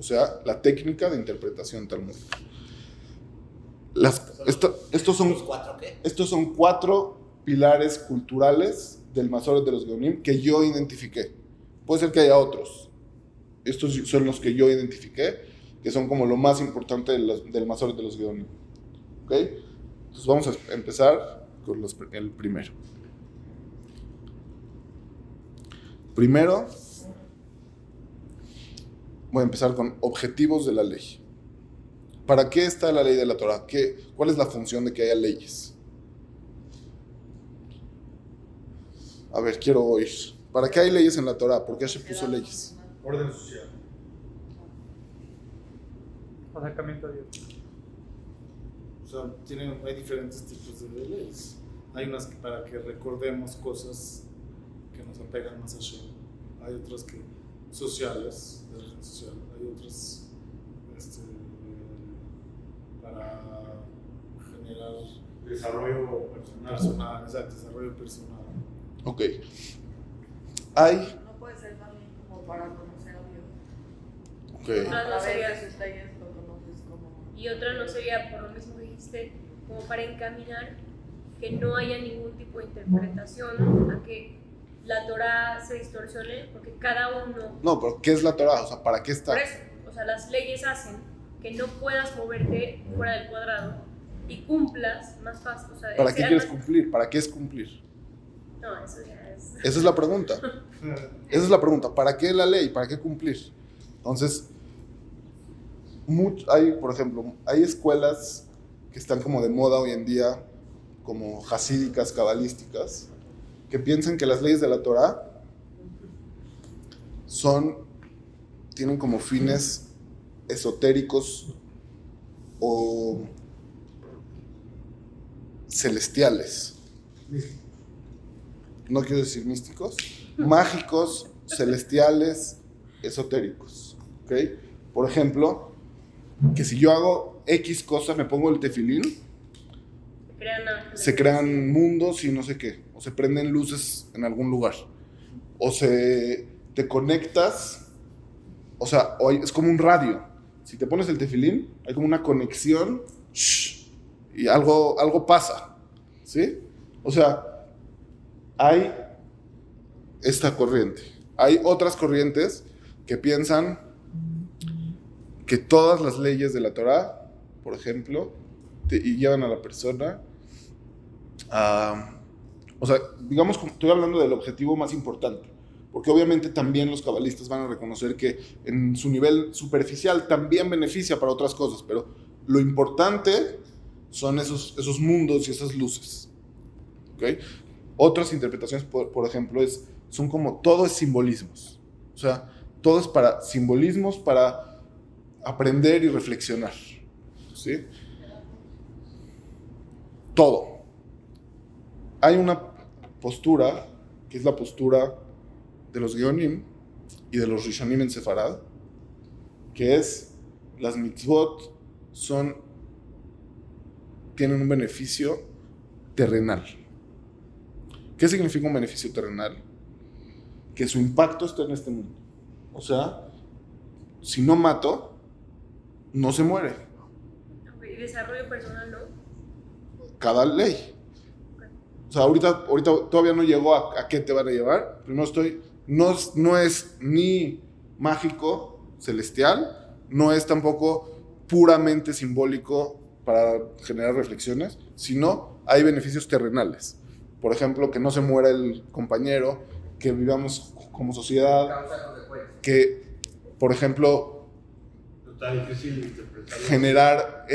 o sea, la técnica de interpretación talmúdica. Estos son ¿Los 4 qué? Estos son 4 pilares culturales del Masoret de los Geonim que yo identifiqué. Puede ser que haya otros. Estos son los que yo identifiqué, que son como lo más importante del Masoret de los Geonim. ¿Ok? Entonces vamos a empezar con el primero. Primero, voy a empezar con objetivos de la ley. ¿Para qué está la ley de la Torá? ¿Cuál es la función de que haya leyes? A ver, quiero oír. ¿Para qué hay leyes en la Torá? ¿Por qué se puso leyes? Orden social. Acercamiento a Dios. O sea, hay diferentes tipos de leyes. Hay unas para que recordemos cosas que nos apegan más a Shem. Hay otras que sociales, de orden social. Hay otras para generar Desarrollo personal. Exacto, desarrollo personal. Ok. No puede ser también como para conocer a Dios. Ok. Otra no A sería, veces sus leyes lo conoces como... y otra no sería, por lo mismo que dijiste, como para encaminar que no haya ningún tipo de interpretación, a que la Torah se distorsione, porque cada uno... No, pero ¿qué es la Torá? O sea, ¿para qué está? Por eso, o sea, las leyes hacen que no puedas moverte fuera del cuadrado y cumplas más fácil. O sea, ¿Para qué sea quieres más... cumplir? ¿Para qué es cumplir? No, eso ya es... Esa es la pregunta. Esa es la pregunta. ¿Para qué la ley? ¿Para qué cumplir? Entonces, por ejemplo, hay escuelas que están como de moda hoy en día, como hasídicas, cabalísticas, que piensan que las leyes de la Torá tienen como fines esotéricos o celestiales. No quiero decir místicos, mágicos, celestiales, esotéricos. ¿Ok? Por ejemplo, que si yo hago X cosa, me pongo el tefilín, se crean mundos y no sé qué, o se prenden luces en algún lugar, o te conectas, o sea, es como un radio. Si te pones el tefilín, hay como una conexión y algo pasa, ¿sí? O sea, hay esta corriente. Hay otras corrientes que piensan que todas las leyes de la Torá, por ejemplo, y llevan a la persona a... O sea, digamos, estoy hablando del objetivo más importante, porque obviamente también los cabalistas van a reconocer que en su nivel superficial también beneficia para otras cosas, pero lo importante son esos mundos y esas luces. ¿Okay? Otras interpretaciones, por ejemplo, son como todo es simbolismos. O sea, todo es para simbolismos, para aprender y reflexionar. ¿Sí? Todo. Hay una postura, que es la postura de los Geonim y de los Rishonim en Sefarad, que es las mitzvot tienen un beneficio terrenal. ¿Qué significa un beneficio terrenal? Que su impacto está en este mundo. O sea, si no mato, no se muere. Okay, desarrollo personal, ¿no? Cada ley. O sea, ahorita todavía no llegó a qué te van a llevar. Primero no es ni mágico, celestial, no es tampoco puramente simbólico para generar reflexiones, sino hay beneficios terrenales. Por ejemplo, que no se muera el compañero, que vivamos como sociedad, Causa consecuencia. que, por ejemplo, Está difícil de interpretar. generar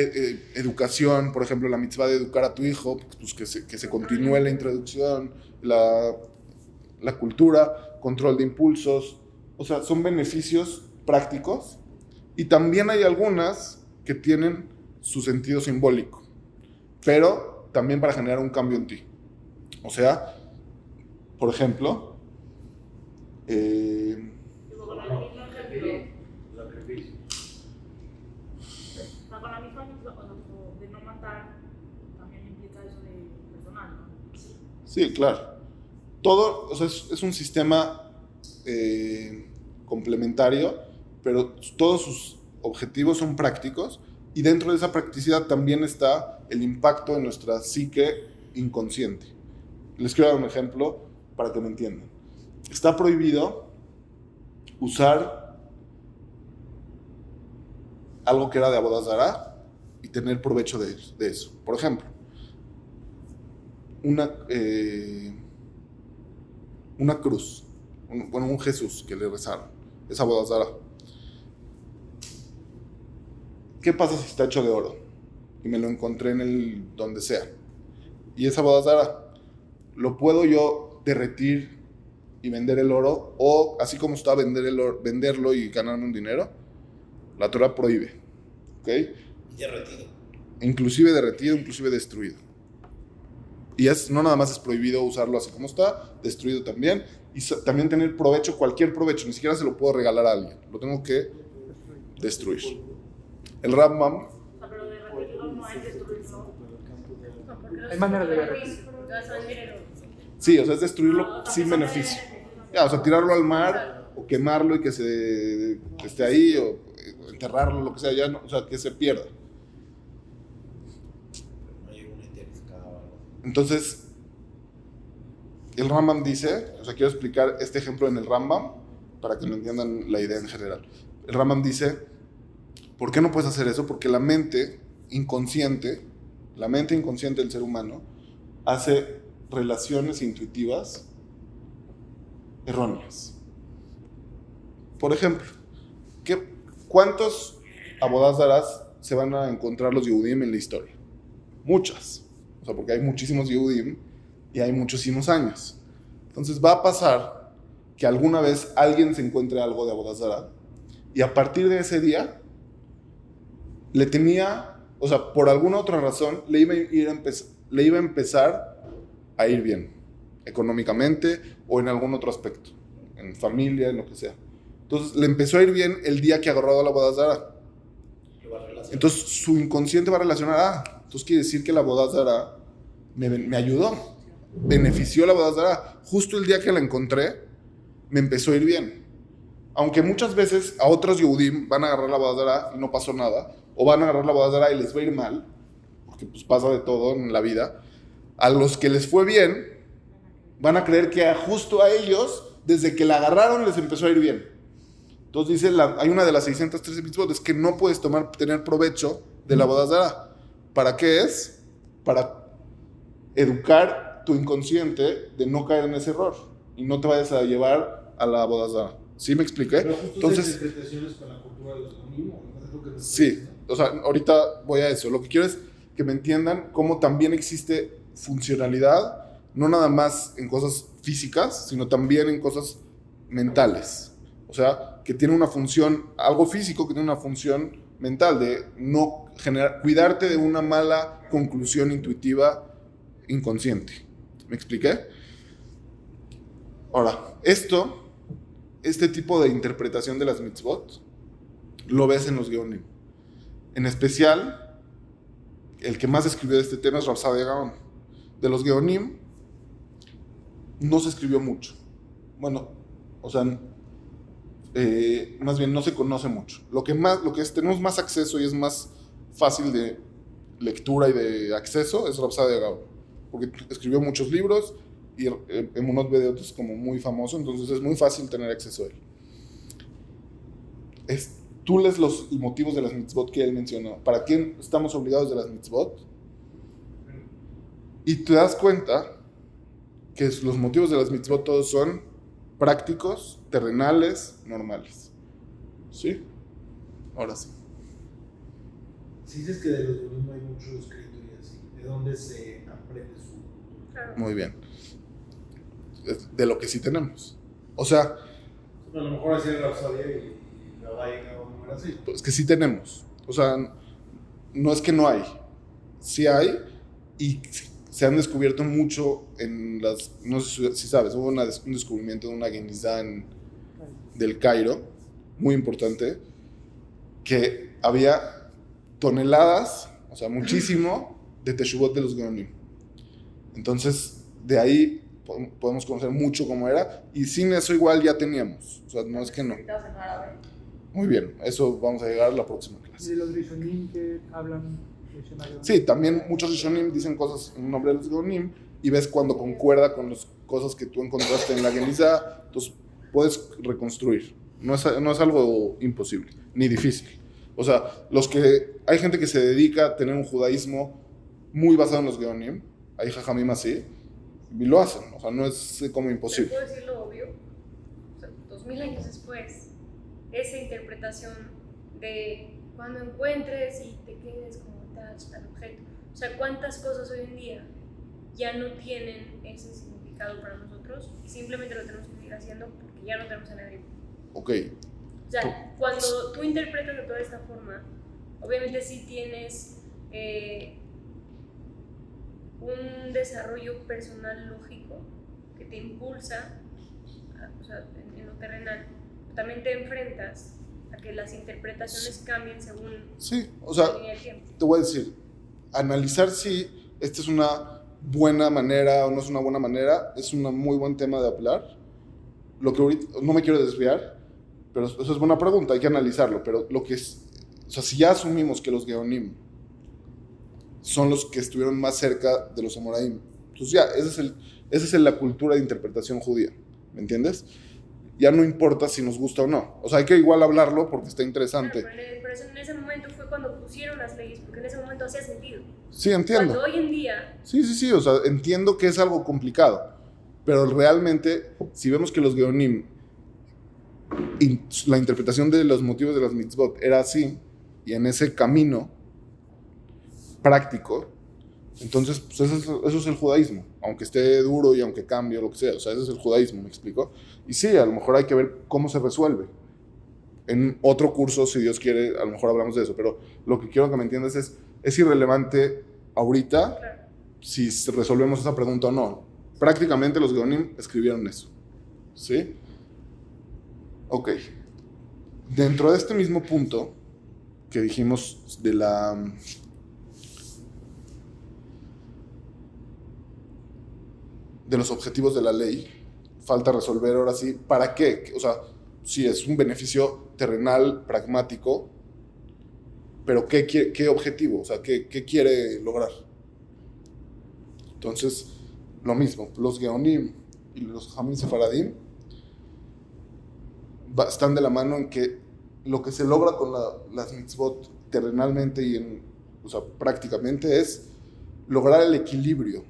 educación, por ejemplo, la mitzvah de educar a tu hijo, pues que se continúe la introducción, la cultura, control de impulsos, o sea, son beneficios prácticos, y también hay algunas que tienen su sentido simbólico, pero también para generar un cambio en ti. O sea, por ejemplo, Digo, con el mismo ejemplo, Sacrificio. o sea, con la misma ejemplo, o sea, como de no matar, también implica eso de personal, ¿no? sí, claro. Todo, o sea, es un sistema complementario, pero todos sus objetivos son prácticos, y dentro de esa practicidad también está el impacto en nuestra psique inconsciente. Les quiero dar un ejemplo para que me entiendan. Está prohibido usar algo que era de Avodah Zará y tener provecho de eso. Por ejemplo, una cruz, un Jesús que le rezaron, es Avodah Zará. ¿Qué pasa si está hecho de oro? Y me lo encontré en donde sea. Y es Avodah Zará. ¿Lo puedo yo derretir y vender el oro? O, así como está, venderlo y ganarme un dinero. La Torah prohíbe. ¿Ok? Derretido. Inclusive derretido, inclusive destruido. Y no nada más es prohibido usarlo así como está, destruido también. Y también tener provecho, cualquier provecho. Ni siquiera se lo puedo regalar a alguien. Lo tengo que destruir. El Rambam, O sea, pero de repetirlo no es destruirlo. Hay maneras de ver. sí, o sea, es destruirlo sin beneficio. Ya, o sea, tirarlo al mar, o quemarlo y que esté ahí, o enterrarlo, lo que sea, ya no, o sea, que se pierda. No hay una interescada o algo. Entonces, el Rambam dice, o sea, quiero explicar este ejemplo en el Rambam para que me entiendan la idea en general. El Rambam dice, ¿por qué no puedes hacer eso? Porque la mente inconsciente del ser humano hace relaciones intuitivas erróneas. Por ejemplo, ¿cuántos Avodah Zarás se van a encontrar los Yehudim en la historia? Muchas. O sea, porque hay muchísimos Yehudim y hay muchísimos años. Entonces va a pasar que alguna vez alguien se encuentre algo de Avodah Zará y a partir de ese día le tenía, o sea, por alguna otra razón le iba a empezar a ir bien, económicamente o en algún otro aspecto, en familia, en lo que sea. Entonces le empezó a ir bien el día que agarró la Avodah Zará. Entonces su inconsciente va a relacionar, entonces quiere decir que la Avodah Zará me ayudó, benefició la Avodah Zará. Justo el día que la encontré, me empezó a ir bien. Aunque muchas veces a otros Yehudim van a agarrar la Avodah Zará y no pasó nada, o van a agarrar la Avodah Zará y les va a ir mal, porque pues pasa de todo en la vida. A los que les fue bien, van a creer que justo a ellos, desde que la agarraron, les empezó a ir bien. Entonces dice, hay una de las 613 mitzvot, es que no puedes tener provecho de la Avodah Zará. ¿Para qué es? Para educar tu inconsciente de no caer en ese error y no te vayas a llevar a la Avodah Zará. ¿Sí me expliqué? Pero justo Entonces, esas interpretaciones con la cultura de los anónimos, es lo que nos sí, parece, ¿no? o sea, ahorita voy a eso. Lo que quiero es que me entiendan cómo también existe funcionalidad, no nada más en cosas físicas, sino también en cosas mentales. O sea, que tiene una función, algo físico que tiene una función mental, de no cuidarte de una mala conclusión intuitiva inconsciente. ¿Me expliqué? Ahora, este tipo de interpretación de las mitzvot, lo ves en los Geonim. En especial, el que más escribió de este tema es Rav Saadia Gaon. De los Geonim, no se escribió mucho. Bueno, o sea, más bien no se conoce mucho. Lo que tenemos más acceso y es más fácil de lectura y de acceso es Rav Saadia Gaon, porque escribió muchos libros y Emunot Vedeot es como muy famoso, entonces es muy fácil tener acceso a él. Tú lees los motivos de las mitzvot que él mencionó. ¿Para quién estamos obligados de las mitzvot? Y te das cuenta que los motivos de las mitzvot todos son prácticos, terrenales, normales. ¿Sí? Ahora sí. Si dices que de los Geonim hay mucho escrito y así, ¿de dónde se aprende su...? Claro. Muy bien. De lo que sí tenemos. O sea, A lo mejor así es Rapsodia y la vaina o no era así. pues que sí tenemos. O sea, no es que no hay. Sí hay y se han descubierto mucho en las... No sé si sabes, hubo un descubrimiento de una Genizá del Cairo, muy importante, que había toneladas, o sea, muchísimo, de Teshuvot de los Geonim. Entonces, de ahí podemos conocer mucho cómo era, y sin eso igual ya teníamos. O sea, no es que no. Escritas en árabe. Muy bien, eso vamos a llegar a la próxima Y clase. de los Rishonim que hablan de Shema Geonim. Sí, también muchos Rishonim dicen cosas en nombre de los Geonim, y ves cuando concuerda con las cosas que tú encontraste en la Genizá, entonces puedes reconstruir. No es algo imposible, ni difícil. O sea, hay gente que se dedica a tener un judaísmo muy basado en los Geonim, hay jajamim así, y lo hacen, o sea, no es como imposible. ¿Puedo decir lo obvio? O sea, 2000 años después, esa interpretación de cuando encuentres y te quedes como tal objeto. O sea, ¿cuántas cosas hoy en día ya no tienen ese significado para nosotros y simplemente lo tenemos que seguir haciendo porque ya no tenemos Sanedrín? Ok, O sea, cuando tú interpretas de toda esta forma, obviamente sí tienes un desarrollo personal lógico que te impulsa, o sea, en lo terrenal. También te enfrentas a que las interpretaciones cambien según sí, o sea, la línea del tiempo. te voy a decir, analizar si esta es una buena manera o no es una buena manera, es un muy buen tema de hablar. Lo que ahorita, no me quiero desviar, pero eso es buena pregunta, hay que analizarlo, pero lo que es, o sea, si ya asumimos que los Geonim son los que estuvieron más cerca de los Amoraim, entonces ya, esa es la cultura de interpretación judía, ¿me entiendes? Ya no importa si nos gusta o no, o sea, hay que igual hablarlo porque está interesante. Claro, pero eso en ese momento fue cuando pusieron las leyes, porque en ese momento hacía sentido. Sí, entiendo. Cuando hoy en día, Sí, o sea, entiendo que es algo complicado, pero realmente, si vemos que los Geonim, la interpretación de los motivos de las mitzvot era así, y en ese camino práctico, entonces pues eso es el judaísmo, aunque esté duro y aunque cambie o lo que sea, o sea, ese es el judaísmo, ¿me explico? Y sí, a lo mejor hay que ver cómo se resuelve. En otro curso, si Dios quiere, a lo mejor hablamos de eso, pero lo que quiero que me entiendas es irrelevante ahorita claro, si resolvemos esa pregunta o no. Prácticamente los Geonim escribieron eso, ¿sí? Ok. Dentro de este mismo punto que dijimos de los objetivos de la ley, falta resolver ahora sí, ¿para qué? O sea, sí, es un beneficio terrenal, pragmático, pero ¿qué objetivo? O sea, ¿qué quiere lograr? Entonces, lo mismo, los Geonim y los Hamim Sefaradim están de la mano en que lo que se logra con las mitzvot terrenalmente y o sea, prácticamente es lograr el equilibrio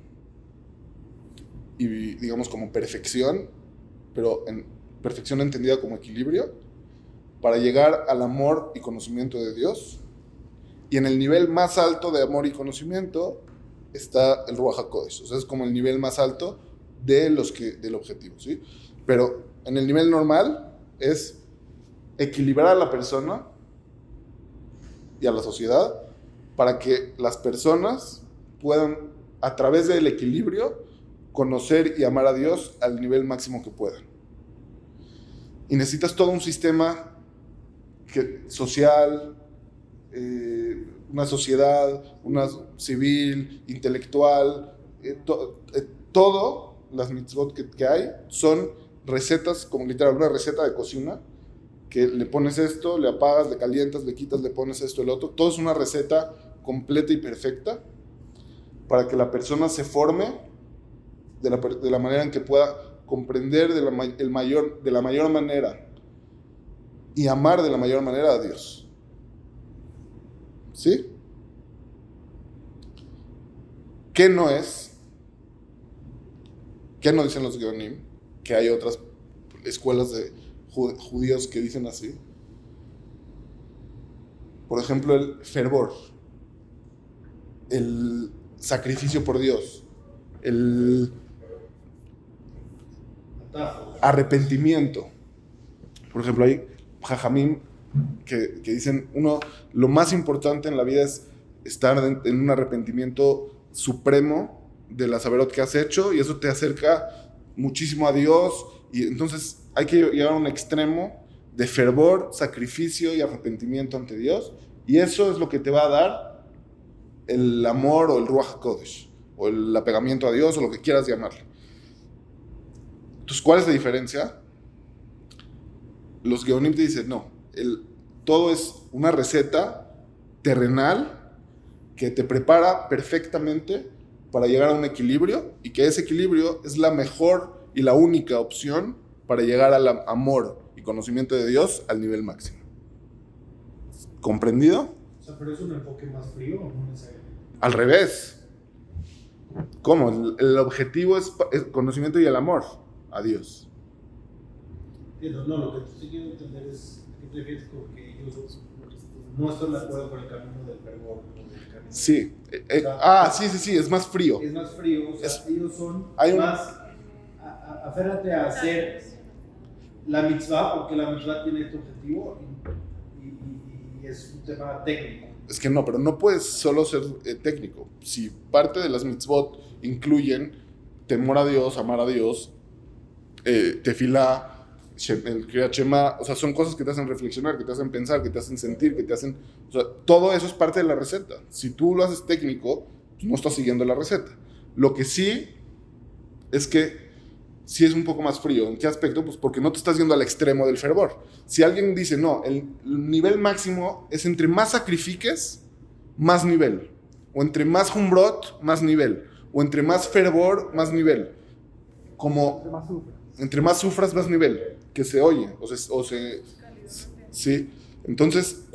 y digamos como perfección, pero perfección entendida como equilibrio, para llegar al amor y conocimiento de Dios. Y en el nivel más alto de amor y conocimiento está el Ruach HaKodesh, o sea, es como el nivel más alto del objetivo, ¿sí? Pero en el nivel normal es equilibrar a la persona y a la sociedad para que las personas puedan, a través del equilibrio, conocer y amar a Dios al nivel máximo que puedan. Y necesitas todo un sistema social, una sociedad, una civil, intelectual, todo, las mitzvot que hay, son recetas, como literal, una receta de cocina, que le pones esto, le apagas, le calientas, le quitas, le pones esto, el otro. Todo es una receta completa y perfecta para que la persona se forme de la manera en que pueda comprender de la mayor manera y amar de la mayor manera a Dios. ¿Sí? ¿Qué no es? ¿Qué no dicen los Geonim? Que hay otras escuelas de judíos que dicen así. Por ejemplo, el fervor, el sacrificio por Dios, el arrepentimiento. Por ejemplo, hay jajamim que dicen, lo más importante en la vida es estar en un arrepentimiento supremo de las averot que has hecho, y eso te acerca muchísimo a Dios, y entonces hay que llegar a un extremo de fervor, sacrificio y arrepentimiento ante Dios, y eso es lo que te va a dar el amor o el Ruach HaKodesh, o el apegamiento a Dios, o lo que quieras llamarle. Entonces, ¿cuál es la diferencia? Los Geonim te dicen, no, todo es una receta terrenal que te prepara perfectamente para llegar a un equilibrio, y que ese equilibrio es la mejor y la única opción para llegar al amor y conocimiento de Dios al nivel máximo. ¿Comprendido? O sea, pero es un enfoque más frío, ¿o no necesariamente? Al revés. ¿Cómo? El objetivo es el conocimiento y el amor a Dios. Entiendo, no, lo que te estoy queriendo entender es qué te refieres con que yo no estoy de acuerdo con el camino del fervor. Sí. Sí, es más frío. Es más frío, o sea, ellos son hay más... Aférrate a hacer la mitzvah, porque la mitzvah tiene este objetivo y es un tema técnico. Es que no, pero no puedes solo ser técnico. Si parte de las mitzvot incluyen temor a Dios, amar a Dios, tefilá, el Kriyat Shema, o sea, son cosas que te hacen reflexionar, que te hacen pensar, que te hacen sentir, que te hacen... O sea, todo eso es parte de la receta. Si tú lo haces técnico, no estás siguiendo la receta. Lo que sí es que sí es un poco más frío. ¿En qué aspecto? Pues porque no te estás yendo al extremo del fervor. Si alguien dice, no, el nivel máximo es entre más sacrifiques, más nivel. O entre más humbrot, más nivel. O entre más fervor, más nivel. Como... Entre más sufras, más nivel. Que se oye. Sí. Entonces,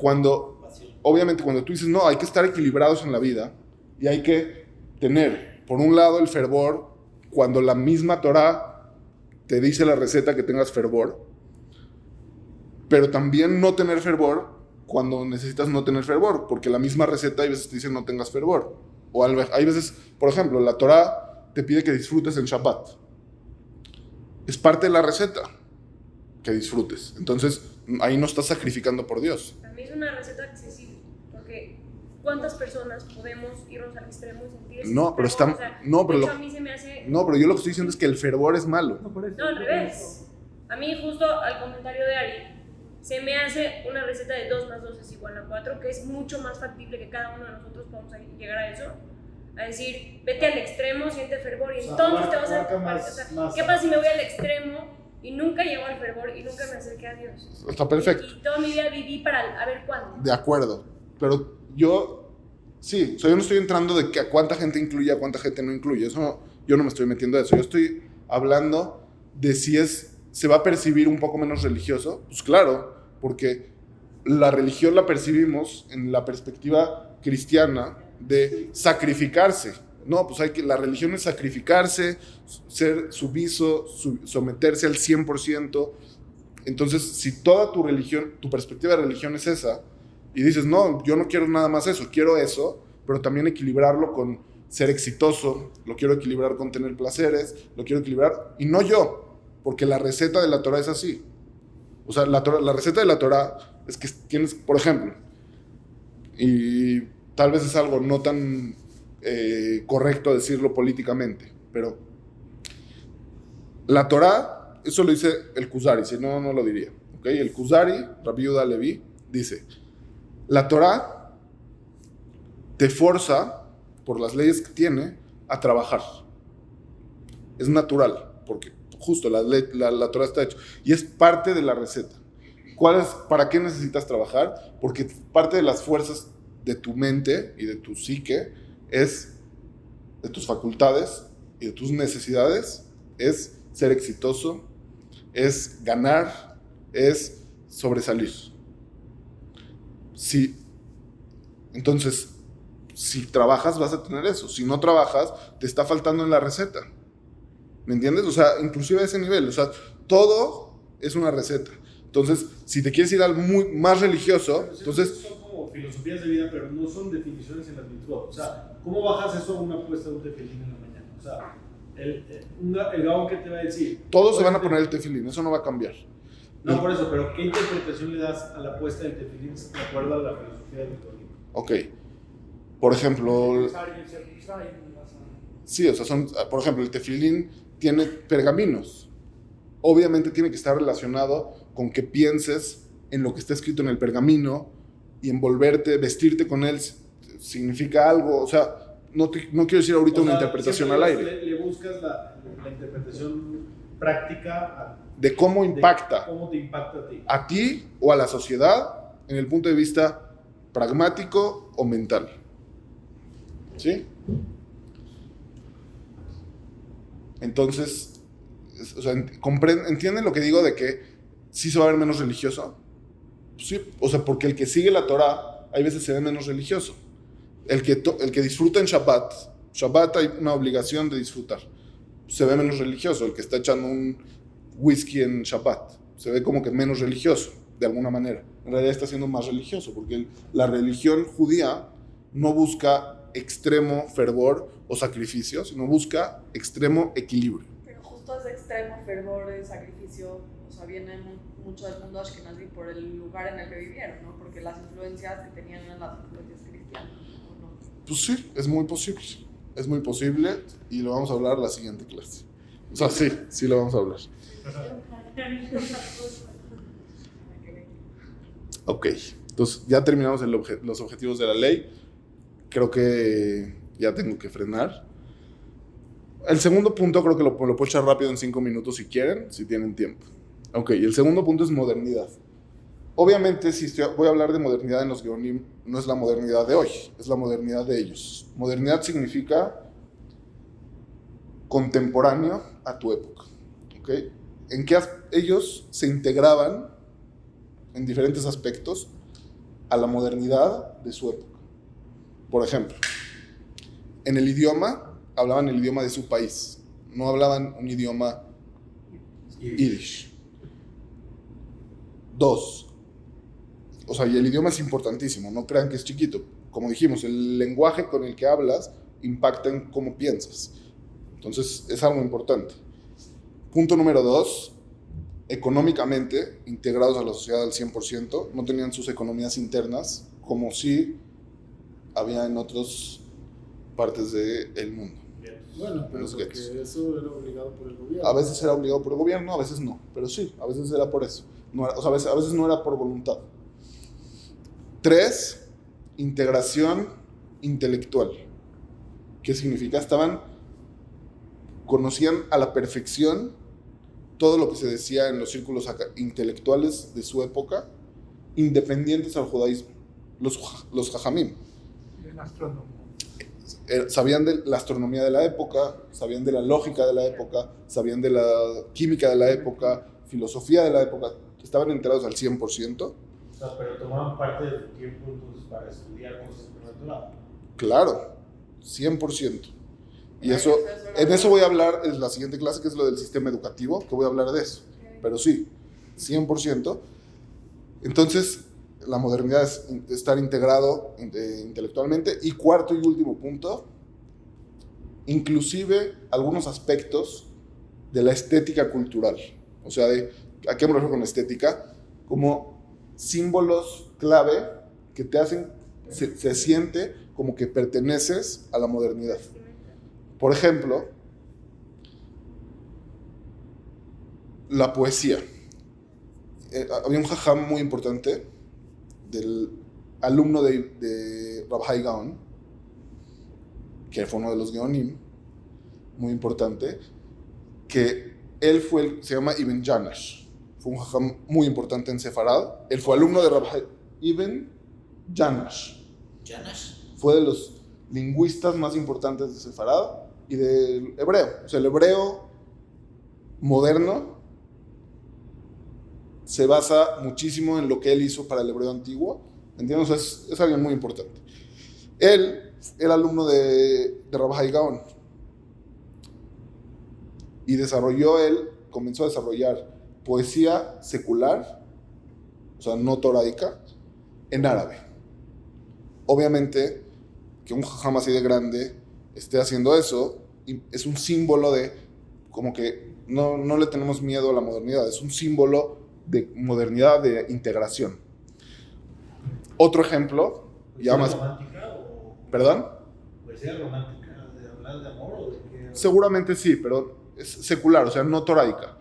obviamente cuando tú dices, no, hay que estar equilibrados en la vida, y hay que tener, por un lado, el fervor, cuando la misma Torah te dice la receta que tengas fervor, pero también no tener fervor cuando necesitas no tener fervor, porque la misma receta hay veces te dice no tengas fervor. O hay veces, por ejemplo, la Torah te pide que disfrutes en Shabbat. Es parte de la receta que disfrutes. Entonces, ahí no estás sacrificando por Dios. A mí es una receta accesible, porque ¿cuántas personas podemos irnos al extremo y sentir ese No, pero extremo? está... O sea, no, pero de hecho, a mí se me hace... No, pero yo lo que estoy diciendo es que el fervor es malo. No, al revés. A mí, justo al comentario de Ari, se me hace una receta de 2 más 2 es igual a 4, que es mucho más factible que cada uno de nosotros podamos llegar a eso. A decir, vete al extremo, siente fervor, y entonces te vas a... ¿Qué pasa si me voy al extremo y nunca llego al fervor y nunca me acerqué a Dios? Está perfecto. Y toda mi vida viví para a ver cuándo. De acuerdo. Pero yo... Sí, o sea, yo no estoy entrando de que a cuánta gente incluye, a cuánta gente no incluye. Eso yo no me estoy metiendo a eso. Yo estoy hablando de si se va a percibir un poco menos religioso. Pues claro, porque la religión la percibimos en la perspectiva cristiana de sacrificarse. No, pues la religión es sacrificarse, ser sumiso, someterse al 100%. Entonces, si toda tu religión, tu perspectiva de religión es esa, y dices, no, yo no quiero nada más eso, quiero eso, pero también equilibrarlo con ser exitoso, lo quiero equilibrar con tener placeres, lo quiero equilibrar, y no yo, porque la receta de la Torah es así. O sea, la receta de la Torah es que tienes, por ejemplo, y tal vez es algo no tan correcto decirlo políticamente, pero la Torah, eso lo dice el Kuzari, si no, no lo diría. ¿Okay? El Kuzari, Rabbi Yehuda Levi, dice, la Torah te forza, por las leyes que tiene, a trabajar. Es natural, porque justo la Torah está hecha, y es parte de la receta. ¿Para qué necesitas trabajar? Porque parte de las fuerzas de tu mente y de tu psique, de tus facultades y de tus necesidades, es ser exitoso, es ganar, es sobresalir. Entonces, si trabajas vas a tener eso. Si no trabajas, te está faltando en la receta. ¿Me entiendes? O sea, inclusive a ese nivel. O sea, todo es una receta. Entonces, si te quieres ir al más religioso, Pero entonces... son como filosofías de vida, pero no son definiciones en las mitzvot. O sea, ¿cómo bajas eso a una apuesta de un tefilín en la mañana? O sea, el Gaón que te va a decir... Todos se van a poner el tefilín, eso no va a cambiar. No, por eso, pero ¿qué interpretación le das a la apuesta del tefilín de acuerdo a la filosofía del Gaón? Ok. Por ejemplo... Sí, o sea, por ejemplo, el tefilín tiene pergaminos. Obviamente tiene que estar relacionado con que pienses en lo que está escrito en el pergamino y envolverte, vestirte con él significa algo. O sea, no quiero decir ahorita una interpretación al aire. Le buscas la interpretación práctica de cómo impacta. Cómo te impacta a ti. A ti o a la sociedad en el punto de vista pragmático o mental. ¿Sí? Entonces, o sea, ¿entienden lo que digo de que sí se va a ver menos religioso? Sí, o sea, porque el que sigue la Torah, hay veces se ve menos religioso. El que disfruta en Shabbat hay una obligación de disfrutar. Se ve menos religioso. El que está echando un whisky en Shabbat, se ve como que menos religioso, de alguna manera. En realidad está siendo más religioso, porque la religión judía no busca extremo fervor o sacrificio, sino busca extremo equilibrio. Pero justo ese extremo fervor de sacrificio, o sea, viene mucho del mundo ashkenazí por el lugar en el que vivieron, ¿no? Porque las influencias que tenían eran las influencias cristianas, ¿o no? Pues sí, es muy posible. Es muy posible y lo vamos a hablar la siguiente clase. O sea, sí lo vamos a hablar. Ok, entonces ya terminamos los objetivos de la ley. Creo que ya tengo que frenar. El segundo punto creo que lo puedo echar rápido en 5 minutos si quieren, si tienen tiempo. Ok, el segundo punto es modernidad. Obviamente, voy a hablar de modernidad en los Geonim, no es la modernidad de hoy, es la modernidad de ellos. Modernidad significa contemporáneo a tu época. ¿Ok? En que ellos se integraban en diferentes aspectos a la modernidad de su época. Por ejemplo, en el idioma, hablaban el idioma de su país, no hablaban un idioma Yiddish. 2, o sea, y el idioma es importantísimo, no crean que es chiquito. Como dijimos, el lenguaje con el que hablas impacta en cómo piensas. Entonces, es algo importante. Punto número 2, económicamente integrados a la sociedad al 100%, no tenían sus economías internas como sí había en otras partes del mundo. Bueno, pero porque eso era obligado por el gobierno. A veces era obligado por el gobierno, a veces no, pero sí, a veces era por eso. No era, o sea, a veces no era por voluntad. 3, integración intelectual. ¿Qué significa? Conocían a la perfección todo lo que se decía en los círculos intelectuales de su época, independientes al judaísmo, los jajamim. En astronomía. Sabían de la astronomía de la época, sabían de la lógica de la época, sabían de la química de la época, filosofía de la época, estaban enterados al 100%. O sea, pero tomaban parte de tu tiempo entonces para estudiar cosas sobrenaturales. Claro, 100%. Y en eso voy a hablar en la siguiente clase, que es lo del sistema educativo, que voy a hablar de eso. Pero sí, 100%. Entonces, la modernidad es estar integrado intelectualmente. Y cuarto y último punto, inclusive algunos aspectos de la estética cultural. O sea, ¿a qué me refiero con estética? Como símbolos clave que te hacen, se siente como que perteneces a la modernidad. Por ejemplo, la poesía. Había un jajam muy importante, del alumno de Rabbi Gaon, que fue uno de los Geonim, muy importante, que él se llama Ibn Janash. Fue un jajam muy importante en Sefarad. Él fue alumno de Rabbi Ibn Janash. ¿Janash? Fue de los lingüistas más importantes de Sefarad y del hebreo. O sea, el hebreo moderno se basa muchísimo en lo que él hizo para el hebreo antiguo. ¿Entiendes? O sea, es alguien muy importante. Él era alumno de Rabbi Gaon y comenzó a desarrollar poesía secular, o sea, no toráica, en árabe. Obviamente, que un jajam así de grande esté haciendo eso, es un símbolo de, como que no le tenemos miedo a la modernidad, es un símbolo de modernidad, de integración. Otro ejemplo, ya más... romántica o ¿Perdón? poesía romántica, de hablar de amor o de qué? Seguramente sí, pero es secular, o sea, no toraica.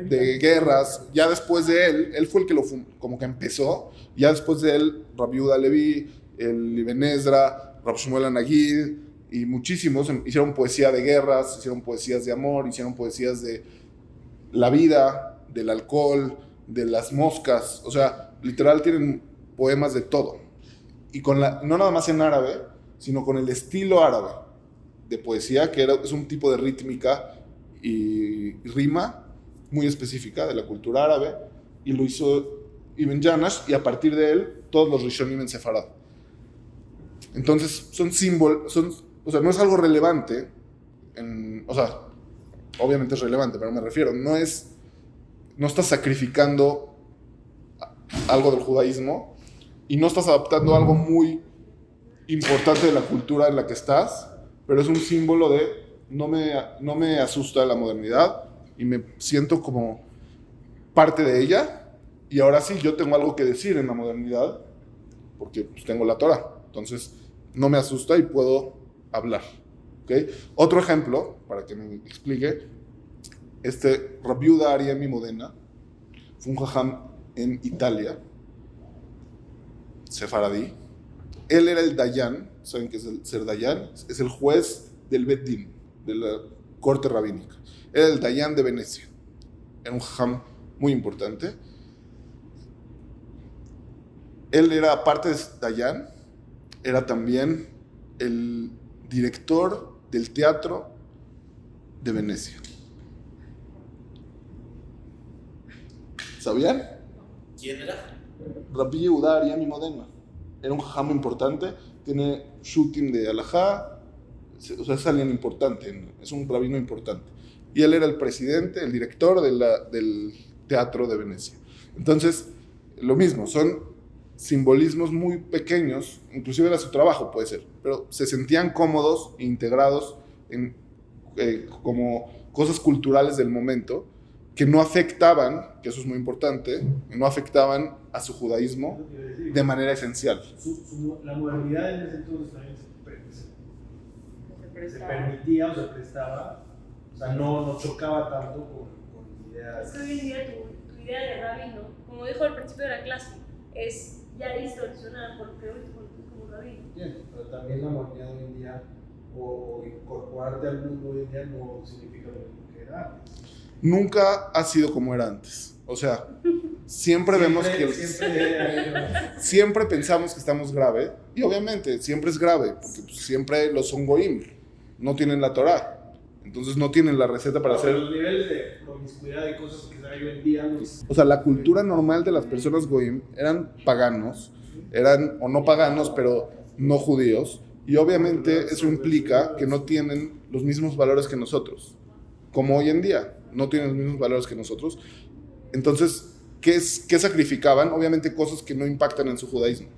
De guerras, ya después de él fue el que como que empezó, ya después de él, Rabbi Yehuda Levi, el Ibn Ezra, Rabbi Shmuel Anagid, y muchísimos hicieron poesía de guerras, hicieron poesías de amor, hicieron poesías de la vida, del alcohol, de las moscas, o sea, literal tienen poemas de todo. Y no nada más en árabe, sino con el estilo árabe de poesía, que es un tipo de rítmica y rima muy específica de la cultura árabe, y lo hizo Ibn Janash, y a partir de él, todos los Rishonim en Sefarad. Entonces, son símbolos, o sea, no es algo relevante, o sea, obviamente es relevante, pero me refiero, no estás sacrificando algo del judaísmo, y no estás adaptando algo muy importante de la cultura en la que estás, pero es un símbolo de no me asusta la modernidad y me siento como parte de ella, y ahora sí yo tengo algo que decir en la modernidad porque pues, tengo la Torah, entonces no me asusta y puedo hablar. ¿Okay? Otro ejemplo, para que me explique, Rabbi Yehuda Ariemi Modena fue un jajam en Italia, sefaradí. Él era el Dayan. ¿Saben qué es ser Dayan? Es el juez del Bet Din, de la corte rabínica. Era el Dayan de Venecia. Era un jajam muy importante. Él era, aparte de Dayan, era también el director del teatro de Venecia. ¿Sabían? ¿Quién era? Rabbi Yehuda Ariemi Modena. Era un jajam importante, tiene shooting de alajá, o sea, es alguien importante, es un rabino importante. Y él era el presidente, el director del teatro de Venecia. Entonces, lo mismo, son simbolismos muy pequeños, inclusive era su trabajo, puede ser, pero se sentían cómodos e integrados en, como cosas culturales del momento, que no afectaban, que eso es muy importante, no afectaban a su judaísmo de manera esencial. La modernidad en ese entonces también se permitía o se prestaba, o sea, no chocaba tanto con ideas. Es que hoy en día tu idea de rabino, como dijo al principio de la clase, es ya distorsionada por lo que hoy tú como rabino. Bien, pero también la modernidad hoy en día, o incorporarte al mundo hoy en día, no significa lo mismo que era antes. Nunca ha sido como era antes. O sea, siempre vemos que... Siempre pensamos que estamos grave. Y obviamente, siempre es grave. Porque pues, siempre los son goim. No tienen la Torah. Entonces no tienen la receta para hacer... Los niveles de promiscuidad y cosas que hay hoy en día... O sea, la cultura normal de las personas goim eran paganos. Eran, o no paganos, pero no judíos. Y obviamente eso implica que no tienen los mismos valores que nosotros. Como hoy en día. No tienen los mismos valores que nosotros. Entonces, ¿qué sacrificaban? Obviamente cosas que no impactan en su judaísmo.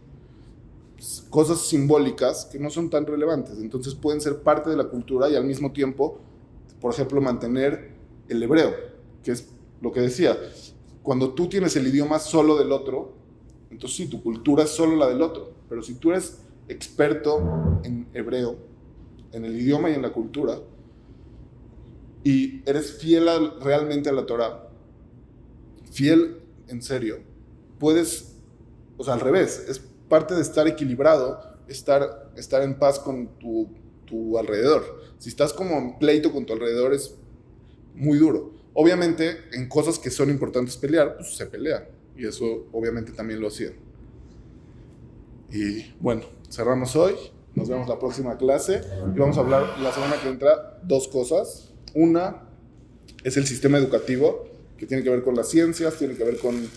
Cosas simbólicas que no son tan relevantes. Entonces pueden ser parte de la cultura y al mismo tiempo, por ejemplo, mantener el hebreo, que es lo que decía. Cuando tú tienes el idioma solo del otro, entonces sí, tu cultura es solo la del otro. Pero si tú eres experto en hebreo, en el idioma y en la cultura, y eres fiel realmente a la Torah, fiel en serio, puedes, o sea, al revés, es parte de estar equilibrado, estar en paz con tu alrededor. Si estás como en pleito con tu alrededor es muy duro. Obviamente, en cosas que son importantes pelear, pues se pelean, y eso obviamente también lo hacían. Y bueno, cerramos hoy, nos vemos la próxima clase, y vamos a hablar la semana que entra dos cosas. Una es el sistema educativo, que tiene que ver con las ciencias, tiene que ver con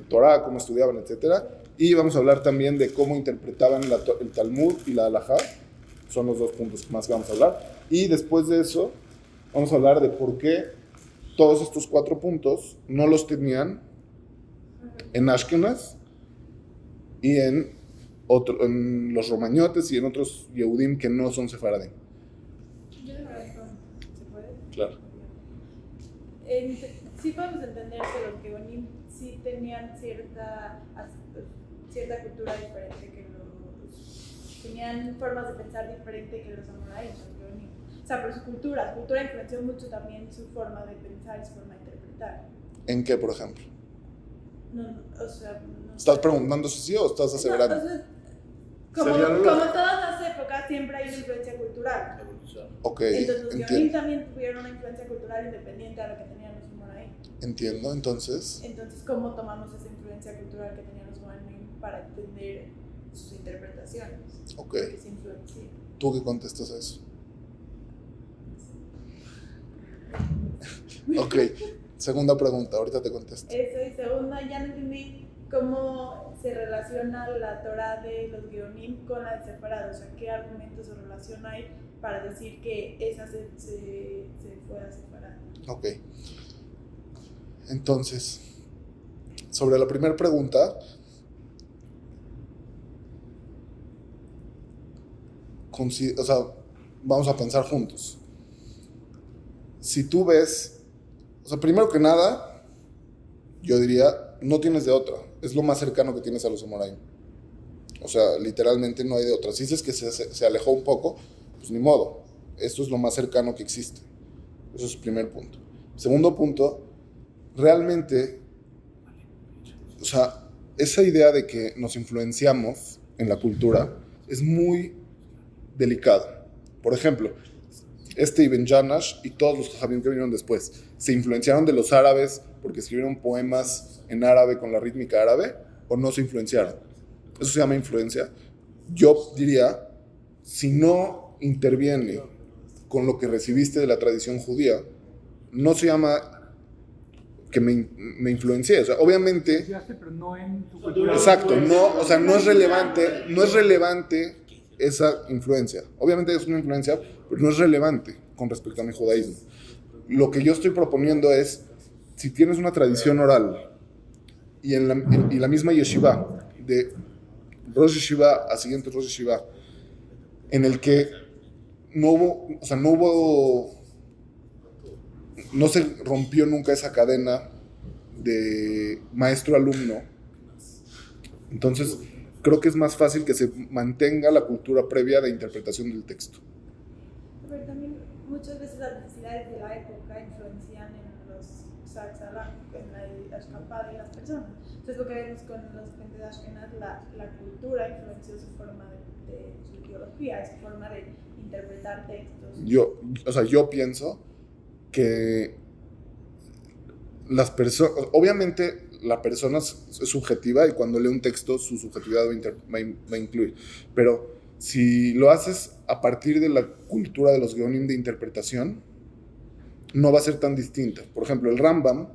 Torah, cómo estudiaban, etc. Y vamos a hablar también de cómo interpretaban el Talmud y la Halajá. Son los dos puntos más que vamos a hablar. Y después de eso, vamos a hablar de por qué todos estos 4 puntos no los tenían en Ashkenaz y en los romañotes y en otros Yehudim que no son sefaradim. Yo de verdad, ¿se puede? Claro. Sí podemos entender que los Geonim sí tenían cierta cultura diferente que tenían formas de pensar diferente que los amoraíes, los Geonim. O sea, pero su cultura influenció mucho también su forma de pensar y su forma de interpretar. ¿En qué, por ejemplo? O sea, no ¿Estás sé. preguntando si sí o estás aseverando? No, o sea, como Sería en lo- todas las épocas siempre hay una influencia cultural. Ok, Entonces los Geonim entiendo. también tuvieron una influencia cultural independiente a lo que tenían los amoraíes. Entiendo, entonces. Entonces, ¿cómo tomamos esa influencia cultural que tenían los Geonim para entender sus interpretaciones? Ok. Que se influencian. ¿Tú qué contestas a eso? Ok, segunda pregunta, ahorita te contesto. Eso, y segunda, ya no entendí cómo se relaciona la Torah de los Geonim con la de Sefarad. O sea, ¿qué argumentos o relación hay para decir que esa se fue a Sefarad? Ok. Entonces, sobre la primera pregunta, o sea, vamos a pensar juntos. Si tú ves, o sea, primero que nada, yo diría, no tienes de otra. Es lo más cercano que tienes a los Amoraim. O sea, literalmente no hay de otra. Si dices que se alejó un poco, pues ni modo. Esto es lo más cercano que existe. Eso es el primer punto. Segundo punto, realmente, o sea, esa idea de que nos influenciamos en la cultura es muy delicada. Por ejemplo, Ibn Janash y todos los jajamim que vinieron después, ¿se influenciaron de los árabes porque escribieron poemas en árabe con la rítmica árabe o no se influenciaron? Eso se llama influencia. Yo diría, si no interviene con lo que recibiste de la tradición judía, no se llama que me influencié. O sea, obviamente, Pero no en tu cultura. exacto, no, o sea, no es relevante esa influencia. Obviamente es una influencia, pero no es relevante con respecto a mi judaísmo. Lo que yo estoy proponiendo es, si tienes una tradición oral y la misma yeshiva, de Rosh Yeshiva a siguiente Rosh Yeshiva, en el que no se rompió nunca esa cadena de maestro-alumno, entonces creo que es más fácil que se mantenga la cultura previa de interpretación del texto. Pero también muchas veces las necesidades de la época influencian en los Satzalá, en la escapada de las personas. Entonces lo que vemos con los gente de Ashkenaz, la cultura influenció su forma de su ideología, su forma de interpretar textos. Yo pienso que las personas, obviamente la persona es subjetiva y cuando lee un texto su subjetividad va a incluir, pero si lo haces a partir de la cultura de los geonim de interpretación, no va a ser tan distinta. Por ejemplo, el Rambam,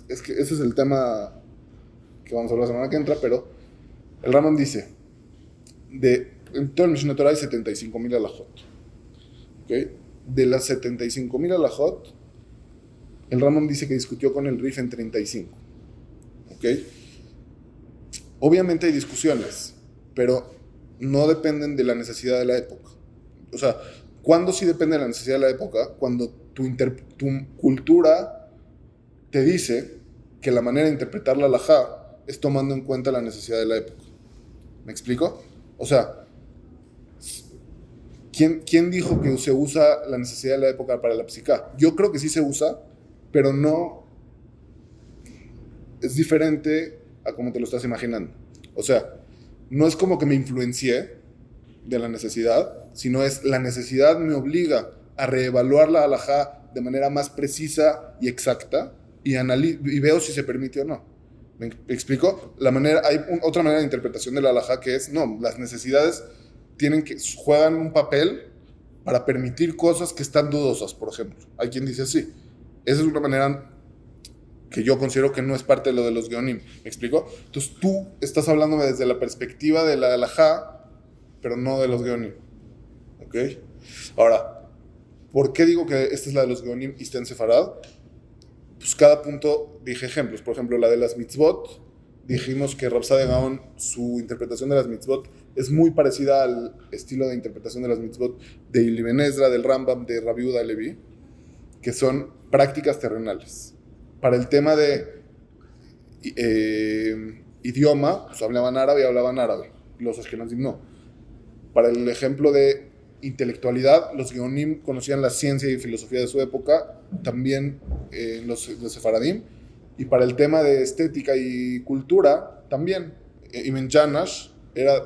es que ese es el tema que vamos a hablar la semana que entra, pero el Rambam dice, en todo el Mishneh Torah hay 75,000 alajot. ¿Okay? De las 75,000 alajot, el Rambam dice que discutió con el Rif en 35. ¿Okay? Obviamente hay discusiones, pero no dependen de la necesidad de la época. O sea, ¿cuándo sí depende de la necesidad de la época? Cuando tu cultura te dice que la manera de interpretar la halajá es tomando en cuenta la necesidad de la época. ¿Me explico? O sea, ¿quién dijo que se usa la necesidad de la época para la psiká? Yo creo que sí se usa, pero no es diferente a como te lo estás imaginando. O sea, no es como que me influencié de la necesidad, sino es la necesidad me obliga a reevaluar la halajá de manera más precisa y exacta y veo si se permite o no. ¿Me explico? Hay otra manera de interpretación de la halajá que es, no, las necesidades juegan un papel para permitir cosas que están dudosas, por ejemplo. Hay quien dice así. Esa es una manera que yo considero que no es parte de lo de los geonim. ¿Me explico? Entonces tú estás hablándome desde la perspectiva de la halajá, pero no de los geonim. ¿Ok? Ahora, ¿por qué digo que esta es la de los geonim y está en Sefarad? pues cada punto dije ejemplos. Por ejemplo, la de las mitzvot, dijimos que Rav Saadia Gaon, su interpretación de las mitzvot es muy parecida al estilo de interpretación de las mitzvot de Ibn Ezra, del Rambam, de Rabbi Yehuda Levi, que son prácticas terrenales. Para el tema de idioma, pues hablaban árabe, los ashkenazim no. Para el ejemplo de intelectualidad, los Geonim conocían la ciencia y filosofía de su época, también los sefaradim, y para el tema de estética y cultura, también. Ibn Janash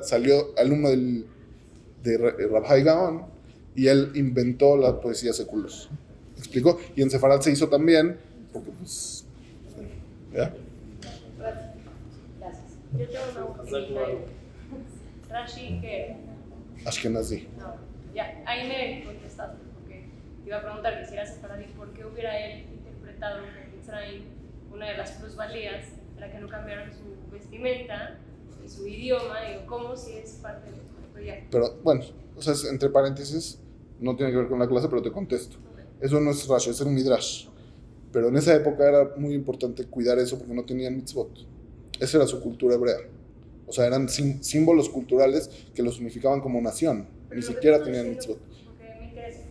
salió alumno de Rabbi Gaon, y él inventó la poesía secular. ¿Me explicó? Y en Sefarad se hizo también, porque pues... ¿ya? Gracias. Yo tengo una pregunta. Rashi, ¿qué? Ashkenazi. No, ya, ahí me contestaste, porque te iba a preguntar que si era sefaradí, ¿por qué hubiera él interpretado que Mitzrayim, una de las plusvalías, era que no cambiaran su vestimenta y su idioma? Digo, ¿cómo si es parte de los ya? Pero bueno, o sea, entre paréntesis, no tiene que ver con la clase, pero te contesto. Eso no es Rashi, es un Midrash. Pero en esa época era muy importante cuidar eso porque no tenían mitzvot. Esa era su cultura hebrea. O sea, eran símbolos culturales que los unificaban como nación. Pero ni siquiera tenían diciendo, mitzvot. porque me interesa,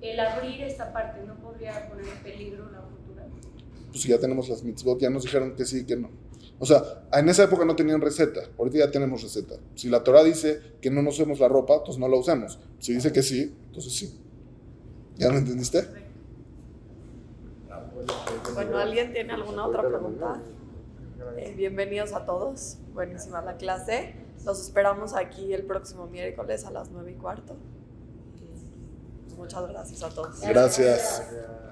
el abrir esta parte no podría poner en peligro la cultura. Pues si ya tenemos las mitzvot, ya nos dijeron que sí y que no. O sea, en esa época no tenían receta. Ahorita ya tenemos receta. Si la Torah dice que no nos usemos la ropa, pues no la usemos. Si dice que sí, entonces sí. ¿Ya lo entendiste? Bueno, ¿alguien tiene alguna otra pregunta? Bienvenidos a todos. Buenísima la clase. Los esperamos aquí el próximo miércoles a las 9:15. Muchas gracias a todos. Gracias.